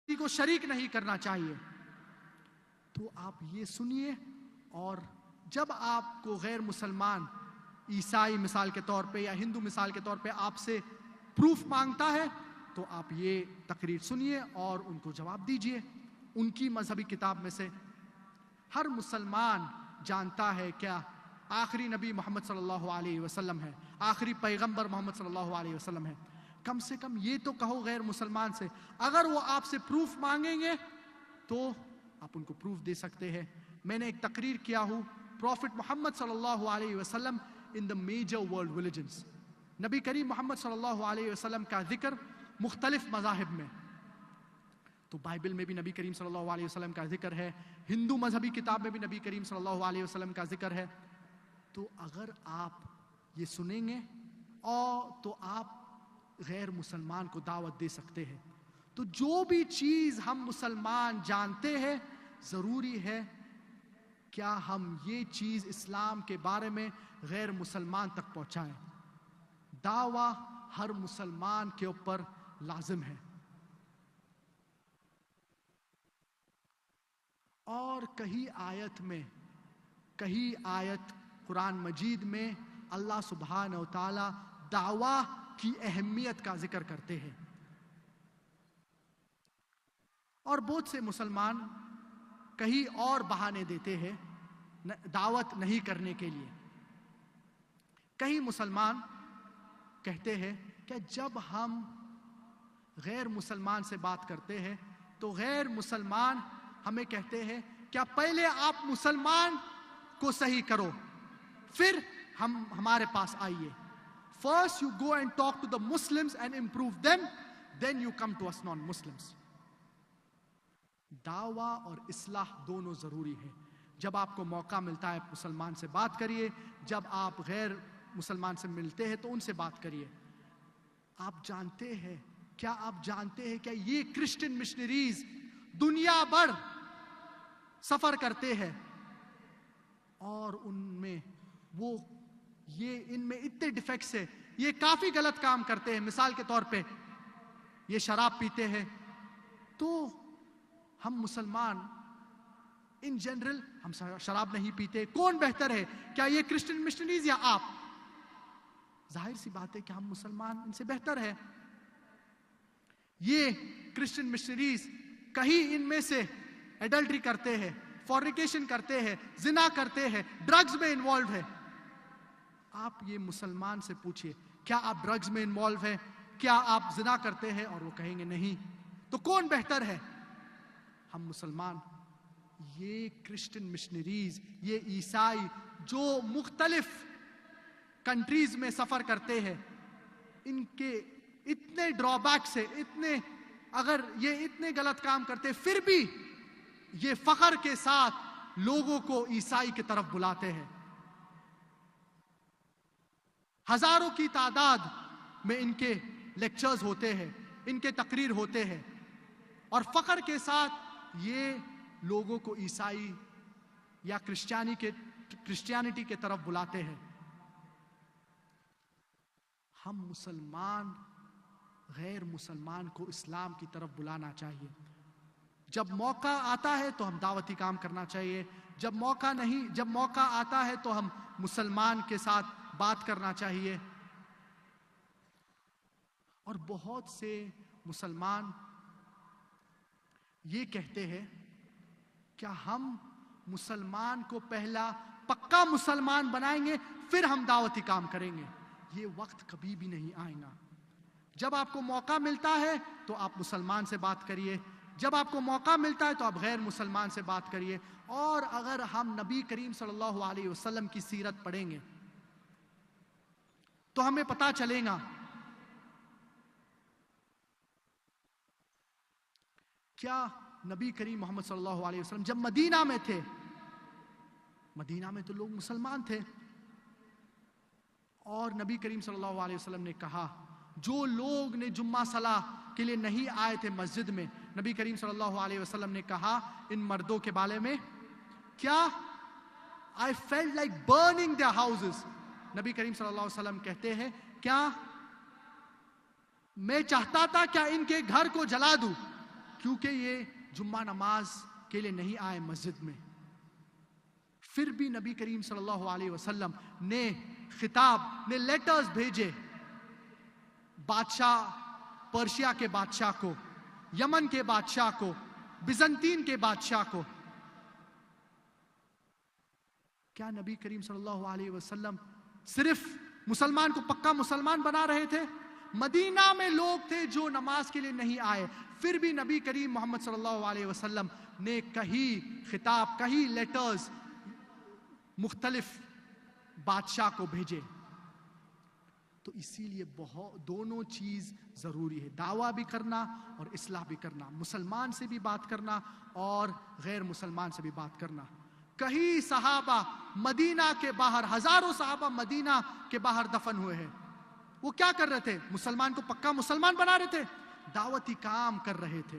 کو شریک نہیں کرنا چاہیے, تو آپ یہ سنیے. اور جب آپ کو غیر مسلمان عیسائی مثال کے طور پہ یا ہندو مثال کے طور پہ آپ سے پروف مانگتا ہے تو آپ یہ تقریر سنیے اور ان کو جواب دیجئے ان کی مذہبی کتاب میں سے. ہر مسلمان جانتا ہے کیا آخری نبی محمد صلی اللہ علیہ وسلم ہے, آخری پیغمبر محمد صلی اللہ علیہ وسلم ہے. کم سے کم یہ تو کہو غیر مسلمان سے, اگر وہ آپ سے پروف مانگیں گے تو آپ ان کو پروف دے سکتے ہیں. میں نے ایک تقریر کیا ہوں پروفٹ محمد صلی اللہ علیہ وسلم ان دا میجر ورلڈ ریلیجنز. نبی کریم محمد صلی اللہ علیہ وسلم کا ذکر مختلف مذاہب میں, تو بائبل میں بھی نبی کریم صلی اللہ علیہ وسلم کا ذکر ہے, ہندو مذہبی کتاب میں بھی نبی کریم صلی اللہ علیہ وسلم کا ذکر ہے. تو اگر آپ یہ سنیں گے اور تو آپ غیر مسلمان کو دعوت دے سکتے ہیں. تو جو بھی چیز ہم مسلمان جانتے ہیں ضروری ہے کیا ہم یہ چیز اسلام کے بارے میں غیر مسلمان تک پہنچائیں؟ دعویٰ ہر مسلمان کے اوپر لازم ہے. اور کہیں آیت قرآن مجید میں اللہ سبحانہ و تعالی دعویٰ کی اہمیت کا ذکر کرتے ہیں. اور بہت سے مسلمان کہیں اور بہانے دیتے ہیں دعوت نہیں کرنے کے لیے. کئی مسلمان کہتے ہیں کہ جب ہم غیر مسلمان سے بات کرتے ہیں تو غیر مسلمان ہمیں کہتے ہیں کیا پہلے آپ مسلمان کو صحیح کرو پھر ہمارے پاس آئیے. First you go and talk to the Muslims and improve them, then you come to us non-Muslims. دعویٰ اور اصلاح دونوں ضروری ہے. جب آپ کو موقع ملتا ہے مسلمان سے بات کریے, جب آپ غیر مسلمان سے ملتے ہیں تو ان سے بات کریے. آپ جانتے ہیں کہ یہ کرسچن مشنریز دنیا بھر سفر کرتے ہیں اور ان میں اتنے ڈیفیکٹس ہیں, یہ کافی غلط کام کرتے ہیں. مثال کے طور پہ یہ شراب پیتے ہیں. تو ہم مسلمان ان جنرل ہم شراب نہیں پیتے. کون بہتر ہے, کیا یہ کرسچن مشنریز یا آپ؟ ظاہر سی بات ہے کہ ہم مسلمان ان سے بہتر ہے. یہ کرسچن مشنریز کہیں ان میں سے ایڈلٹری کرتے ہیں, فورنیکیشن کرتے ہیں, زنا کرتے ہیں, ڈرگز میں انوالو ہے. آپ یہ مسلمان سے پوچھئے کیا آپ ڈرگز میں انوالو ہیں, کیا آپ زنا کرتے ہیں, اور وہ کہیں گے نہیں. تو کون بہتر ہے؟ ہم مسلمان. یہ کرسچن مشنریز, یہ عیسائی جو مختلف کنٹریز میں سفر کرتے ہیں, ان کے اتنے ڈرا بیکس ہیں, اگر یہ اتنے غلط کام کرتے پھر بھی یہ فخر کے ساتھ لوگوں کو عیسائی کی طرف بلاتے ہیں. ہزاروں کی تعداد میں ان کے لیکچرز ہوتے ہیں, ان کے تقریر ہوتے ہیں, اور فخر کے ساتھ یہ لوگوں کو عیسائی یا کرسچینٹی کے طرف بلاتے ہیں. ہم مسلمان غیر مسلمان کو اسلام کی طرف بلانا چاہیے. جب موقع آتا ہے تو ہم دعوتی کام کرنا چاہیے, جب موقع آتا ہے تو ہم مسلمان کے ساتھ بات کرنا چاہیے. اور بہت سے مسلمان یہ کہتے ہیں کیا ہم مسلمان کو پہلا پکا مسلمان بنائیں گے پھر ہم دعوتی کام کریں گے. یہ وقت کبھی بھی نہیں آئے گا. جب آپ کو موقع ملتا ہے تو آپ مسلمان سے بات کریے, جب آپ کو موقع ملتا ہے تو آپ غیر مسلمان سے بات کریے. اور اگر ہم نبی کریم صلی اللہ علیہ وسلم کی سیرت پڑھیں گے تو ہمیں پتا چلے گا کیا نبی کریم محمد صلی اللہ علیہ وسلم جب مدینہ میں تھے, مدینہ میں تو لوگ مسلمان تھے, اور نبی کریم صلی اللہ علیہ وسلم نے کہا جو لوگ نے جمعہ صلاح کے لیے نہیں آئے تھے مسجد میں, نبی کریم صلی اللہ علیہ وسلم نے کہا ان مردوں کے بارے میں کیا I felt like burning their houses. نبی کریم صلی اللہ علیہ وسلم کہتے ہیں کیا میں چاہتا تھا کیا ان کے گھر کو جلا دوں کیونکہ یہ جمعہ نماز کے لیے نہیں آئے مسجد میں. پھر بھی نبی کریم صلی اللہ علیہ وسلم نے لیٹرز بھیجے بادشاہ پرشیا کے بادشاہ کو, یمن کے بادشاہ کو, بیزنطین کے بادشاہ کو. کیا نبی کریم صلی اللہ علیہ وسلم صرف مسلمان کو پکا مسلمان بنا رہے تھے؟ مدینہ میں لوگ تھے جو نماز کے لیے نہیں آئے, پھر بھی نبی کریم محمد صلی اللہ علیہ وسلم نے کہیں لیٹرز مختلف بادشاہ کو بھیجے. تو اسی لیے دونوں چیز ضروری ہے, دعویٰ بھی کرنا اور اصلاح بھی کرنا, مسلمان سے بھی بات کرنا اور غیر مسلمان سے بھی بات کرنا. کئی صحابہ مدینہ کے باہر, ہزاروں صحابہ مدینہ کے باہر دفن ہوئے ہیں. وہ کیا کر رہے تھے؟ مسلمان کو پکا مسلمان بنا رہے تھے, دعوتی کام کر رہے تھے.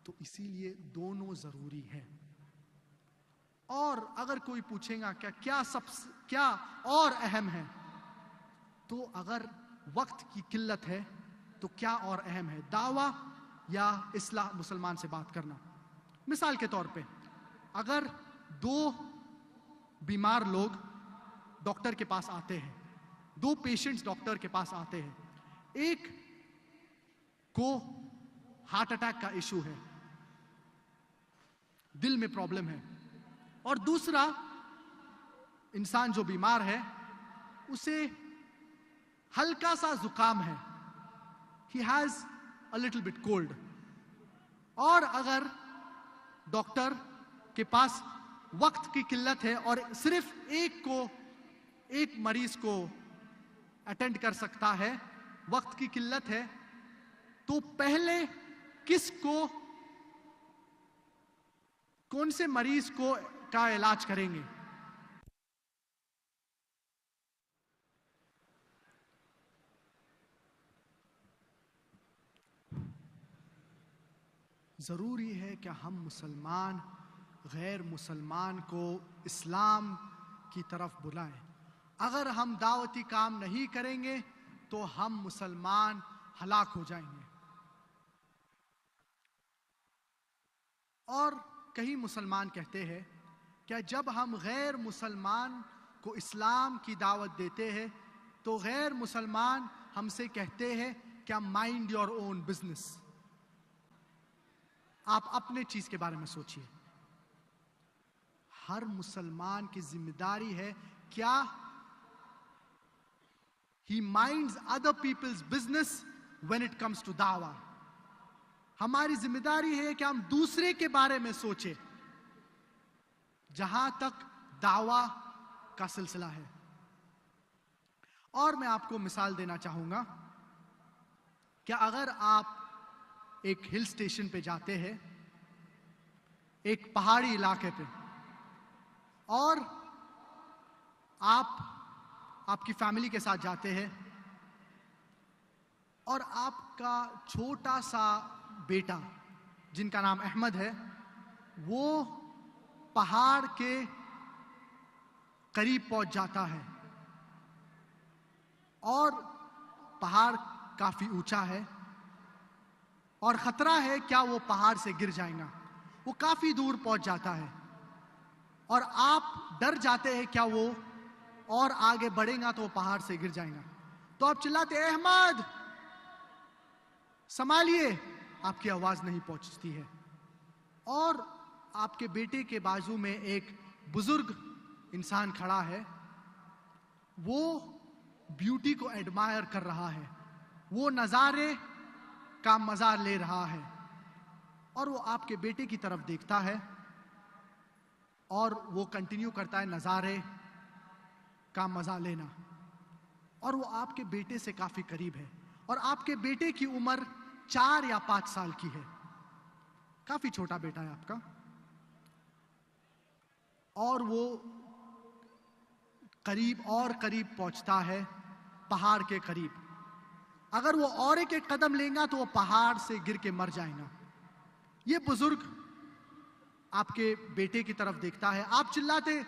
تو اسی لیے دونوں ضروری ہیں. اور اگر کوئی پوچھے گا کیا اور اہم ہے، تو اگر وقت کی قلت ہے تو کیا اور اہم ہے، دعویٰ یا اصلاح مسلمان سے بات کرنا؟ مثال کے طور پہ اگر 2 بیمار لوگ ڈاکٹر کے پاس آتے ہیں، 2 پیشنٹس ڈاکٹر کے پاس آتے ہیں، ایک کو ہارٹ اٹیک کا ایشو ہے، دل میں پرابلم ہے، اور دوسرا انسان جو بیمار ہے اسے ہلکا سا زکام ہے، he has a little bit cold. اور اگر ڈاکٹر کے پاس وقت کی قلت ہے اور صرف ایک مریض کو اٹینڈ کر سکتا ہے، وقت کی قلت ہے، تو پہلے کون سے مریض کا علاج کریں گے؟ ضروری ہے کہ ہم مسلمان غیر مسلمان کو اسلام کی طرف بلائیں. اگر ہم دعوتی کام نہیں کریں گے تو ہم مسلمان ہلاک ہو جائیں گے. اور کئی مسلمان کہتے ہیں کہ جب ہم غیر مسلمان کو اسلام کی دعوت دیتے ہیں تو غیر مسلمان ہم سے کہتے ہیں کہ مائنڈ یور اون بزنس، آپ اپنے چیز کے بارے میں سوچئے. ہر مسلمان کی ذمہ داری ہے کیا he minds other people's business when it comes to دعویٰ. ہماری ذمہ داری ہے کہ ہم دوسرے کے بارے میں سوچیں جہاں تک دعویٰ کا سلسلہ ہے. اور میں آپ کو مثال دینا چاہوں گا کہ اگر آپ ایک ہل سٹیشن پہ جاتے ہیں، ایک پہاڑی علاقے پہ، اور آپ کی فیملی کے ساتھ جاتے ہیں، اور آپ کا چھوٹا سا بیٹا جن کا نام احمد ہے وہ پہاڑ کے قریب پہنچ جاتا ہے، اور پہاڑ کافی اونچا ہے اور خطرہ ہے کیا وہ پہاڑ سے گر جائے گا. وہ کافی دور پہنچ جاتا ہے اور آپ ڈر جاتے ہیں کیا وہ اور آگے بڑھے گا تو وہ پہاڑ سے گر جائے گا. تو آپ چلاتے ہیں احمد سنبھالیے، آپ کی آواز نہیں پہنچتی ہے. اور آپ کے بیٹے کے بازو میں ایک بزرگ انسان کھڑا ہے، وہ بیوٹی کو ایڈمائر کر رہا ہے، وہ نظارے کا مزہ لے رہا ہے، اور وہ آپ کے بیٹے کی طرف دیکھتا ہے اور وہ کنٹینیو کرتا ہے نظارے کا مزہ لینا. اور وہ آپ کے بیٹے سے کافی قریب ہے، اور آپ کے بیٹے کی عمر 4 یا 5 سال کی ہے، کافی چھوٹا بیٹا ہے آپ کا. اور وہ قریب پہنچتا ہے پہاڑ کے قریب. اگر وہ اور ایک قدم لے گا تو وہ پہاڑ سے گر کے مر جائے گا. یہ بزرگ آپ کے بیٹے کی طرف دیکھتا ہے، آپ چلاتے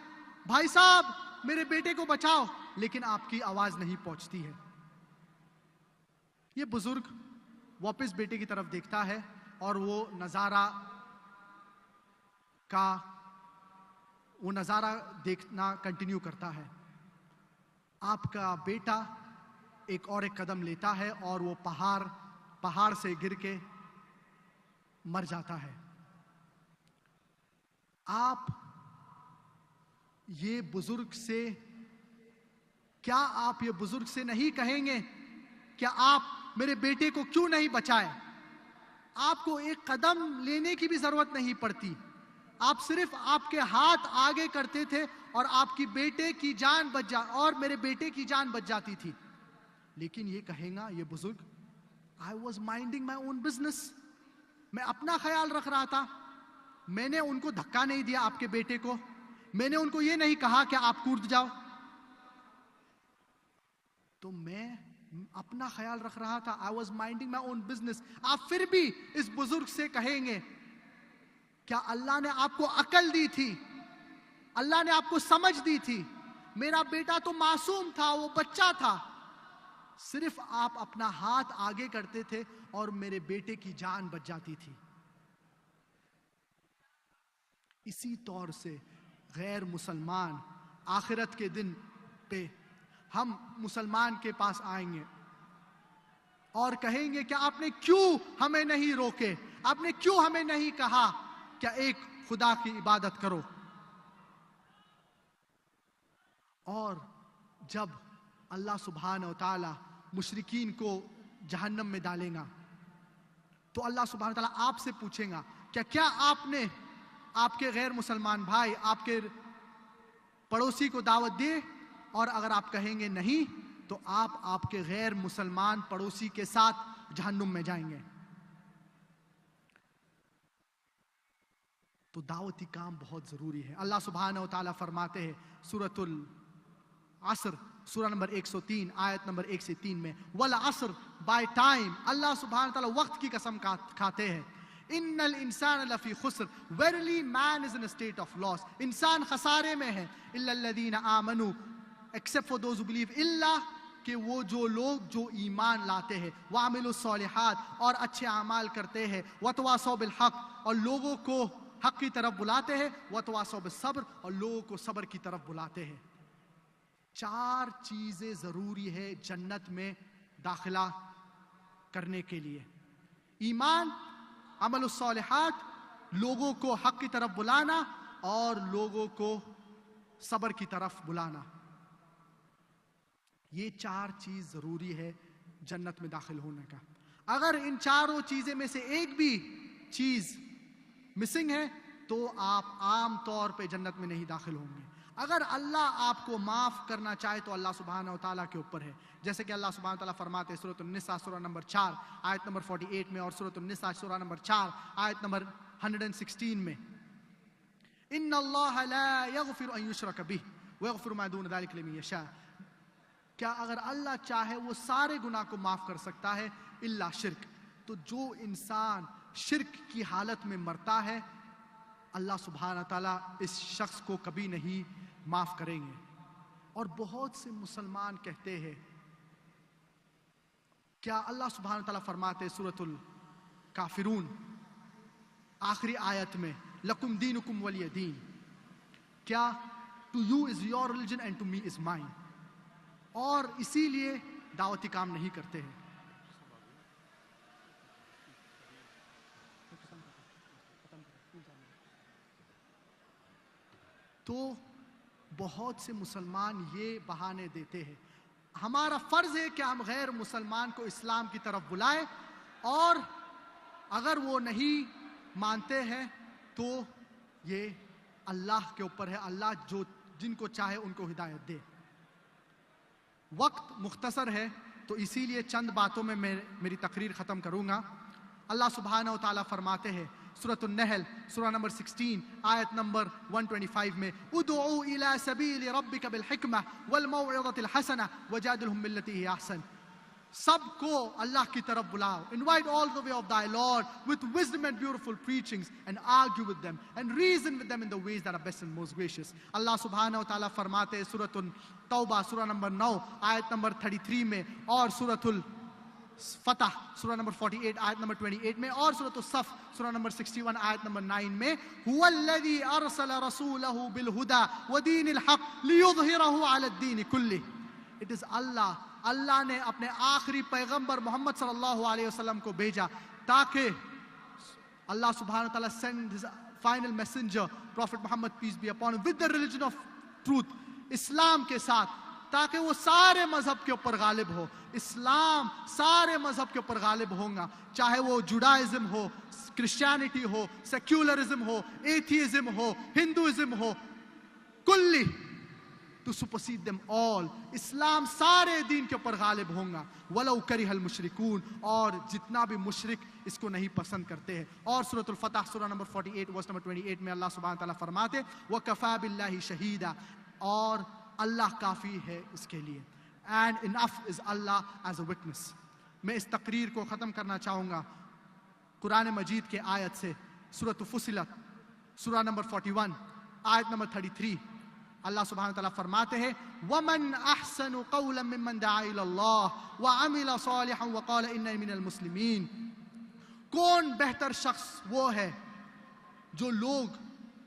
بھائی صاحب میرے بیٹے کو بچاؤ، لیکن آپ کی آواز نہیں پہنچتی ہے. یہ بزرگ واپس بیٹے کی طرف دیکھتا ہے اور وہ نظارہ دیکھنا کنٹینیو کرتا ہے. آپ کا بیٹا ایک قدم لیتا ہے اور وہ پہاڑ سے گر کے مر جاتا ہے. آپ یہ بزرگ سے نہیں کہیں گے کہ آپ میرے بیٹے کو کیوں نہیں بچائے؟ آپ کو ایک قدم لینے کی بھی ضرورت نہیں پڑتی، آپ صرف آپ کے ہاتھ آگے کرتے تھے اور آپ کی بیٹے کی جان اور میرے بیٹے کی جان بچ جاتی تھی. لیکن یہ کہیں گا یہ بزرگ I was minding my own business، میں اپنا خیال رکھ رہا تھا، میں نے ان کو دھکا نہیں دیا، آپ کے بیٹے کو میں نے ان کو یہ نہیں کہا کہ آپ کود جاؤ، تو میں اپنا خیال رکھ رہا تھا. I was minding my own business. آپ پھر بھی اس بزرگ سے کہیں گے کیا اللہ نے آپ کو عقل دی تھی اللہ نے آپ کو سمجھ دی تھی. میرا بیٹا تو معصوم تھا, وہ بچہ تھا, صرف آپ اپنا ہاتھ آگے کرتے تھے اور میرے بیٹے کی جان بچ جاتی تھی. اسی طور سے غیر مسلمان آخرت کے دن پہ ہم مسلمان کے پاس آئیں گے اور کہیں گے کہ آپ نے کیوں ہمیں نہیں روکے, آپ نے کیوں ہمیں نہیں کہا کہ ایک خدا کی عبادت کرو. اور جب اللہ سبحانہ و تعالی مشرکین کو جہنم میں ڈالیں گا تو اللہ سبحانہ و تعالی آپ سے پوچھیں گا کہ کیا آپ نے آپ کے غیر مسلمان بھائی, آپ کے پڑوسی کو دعوت دی؟ اور اگر آپ کہیں گے نہیں تو آپ کے غیر مسلمان پڑوسی کے ساتھ جہنم میں جائیں گے. تو دعوتی کام بہت ضروری ہے. اللہ سبحانہ و تعالیٰ فرماتے ہیں سورۃ العصر سورہ نمبر 103 آیت نمبر 1 سے 3 میں, والعصر, بائی ٹائم, اللہ سبحانہ و تعالیٰ وقت کی قسم کھاتے ہیں. ان الانسان لفی خسر, verily man is in a state of loss, انسان خسارے میں ہے. الا الذین آمنوا, except for those who believe, الا کہ وہ جو لوگ جو ایمان لاتے ہیں, وعملوا الصالحات, اور اچھے اعمال کرتے ہیں, وتواصوا بالحق, اور لوگوں کو حق کی طرف بلاتے ہیں, وتواصوا بالصبر, اور لوگوں کو صبر کی طرف بلاتے ہیں. 4 چیزیں ضروری ہے جنت میں داخلہ کرنے کے لیے: ایمان, عمل الصالحات, لوگوں کو حق کی طرف بلانا, اور لوگوں کو صبر کی طرف بلانا. یہ 4 چیز ضروری ہے جنت میں داخل ہونے کا. اگر ان 4 چیزیں میں سے ایک بھی چیز مسنگ ہے تو آپ عام طور پہ جنت میں نہیں داخل ہوں گے. اگر اللہ آپ کو معاف کرنا چاہے تو اللہ سبحانہ و تعالیٰ کے اوپر ہے, جیسے کہ اللہ سبحانہ و تعالیٰ فرماتے ہیں سورۃ النساء سورہ نمبر 4 آیت نمبر 48 میں, اور سورۃ النساء سورہ نمبر 4 آیت نمبر 116 میں, ان اللہ لا یغفر ان یشرک بہ ویغفر ما دون ذلک لمن یشاء. کیا اگر اللہ چاہے وہ سارے گناہ کو معاف کر سکتا ہے الا شرک. تو جو انسان شرک کی حالت میں مرتا ہے اللہ سبحانہ تعالیٰ اس شخص کو کبھی نہیں معاف کریں گے. اور بہت سے مسلمان کہتے ہیں, کیا اللہ سبحانہ تعالیٰ فرماتے سورۃ الکافرون آخری آیت میں, لکم دینکم ولی دین, کیا to you is your religion and to me is mine, اور اسی لیے دعوتی کام نہیں کرتے ہیں. تو بہت سے مسلمان یہ بہانے دیتے ہیں. ہمارا فرض ہے کہ ہم غیر مسلمان کو اسلام کی طرف بلائیں, اور اگر وہ نہیں مانتے ہیں تو یہ اللہ کے اوپر ہے, اللہ جو جن کو چاہے ان کو ہدایت دے. وقت مختصر ہے تو اسی لیے چند باتوں میں میری تقریر ختم کروں گا. اللہ سبحانہ و تعالیٰ فرماتے ہیں سورۃ النحل سورہ نمبر 16 آیت نمبر 125 میں, ادعو الی سبیل ربک بالحکمہ والموعظۃ الحسنہ وجادلہم باللتی ہی احسن. سب کو اللہ کی طرف بلاؤ, invite all the way of thy Lord with wisdom and beautiful preachings, and argue with them and reason with them in the ways that are best and most gracious. اللہ سبحانہ و تعالیٰ فرماتے ہیں سورۃ التوبہ سورہ نمبر 9 آیت نمبر 33 میں, اور سورۃ الفتح سورہ نمبر 48 آیت نمبر 28 میں, اور سورۃ الصف سورہ نمبر 61 آیت نمبر 9 میں, هو الذی ارسل رسولہ بالہدی ودین الحق لیظہرہ علی الدین کلہ. It is Allah. اللہ نے اپنے آخری پیغمبر محمد صلی اللہ علیہ وسلم کو بھیجا تاکہ اللہ سبحانہ وتعالی send his final messenger Prophet Muhammad peace be upon him with the religion of truth, اسلام کے ساتھ, تاکہ وہ سارے مذہب کے اوپر غالب ہو. اسلام سارے مذہب کے اوپر غالب ہوں گا, چاہے وہ جوڈائزم ہو, کرسچینٹی ہو, سیکولرزم ہو, ایتھیزم ہو, ہندوازم ہو, کلی to supersede them all. اسلام سارے دین کے اوپر غالب ہوں گا. وَلَوْ كَرِهَ الْمُشْرِكُونَ, اور جتنا بھی مشرک اس کو نہیں پسند کرتے ہیں. اور سورۃ الفتح سورہ نمبر 48 ورس نمبر 28 میں اللہ سبحانہ تعالیٰ فرماتے وَكَفَى بِاللَّهِ شَهِيدًا, اور اللہ کافی ہے اس کے لیے, and enough is Allah as a witness. میں اس تقریر کو ختم کرنا چاہوں گا قرآن مجید کے آیت سے, سورۃ فصلت سورہ نمبر 41 آیت نمبر 33 اللہ سبحانہ وتعالیٰ فرماتے ہیں وَمَنْ أَحْسَنُ قَوْلًا مِّمَّنْ دَعَا إِلَى اللَّهِ وَعَمِلَ صَالِحًا وَقَالَ إِنَّنِي مِنَ الْمُسْلِمِينَ. کون بہتر شخص وہ ہے جو لوگ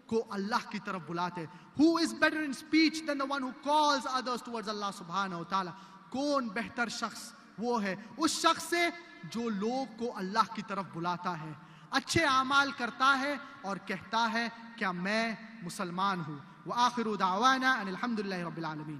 کو اللہ کی طرف بلاتے. Who is better in speech than the one who calls others towards Allah subhanahu wa ta'ala. کون بہتر شخص وہ ہے اس شخص سے جو لوگ کو اللہ کی طرف بلاتا ہے, اچھے اعمال کرتا ہے اور کہتا ہے کیا میں مسلمان ہوں. وآخر دعوانا ان الحمد للہ رب العالمین.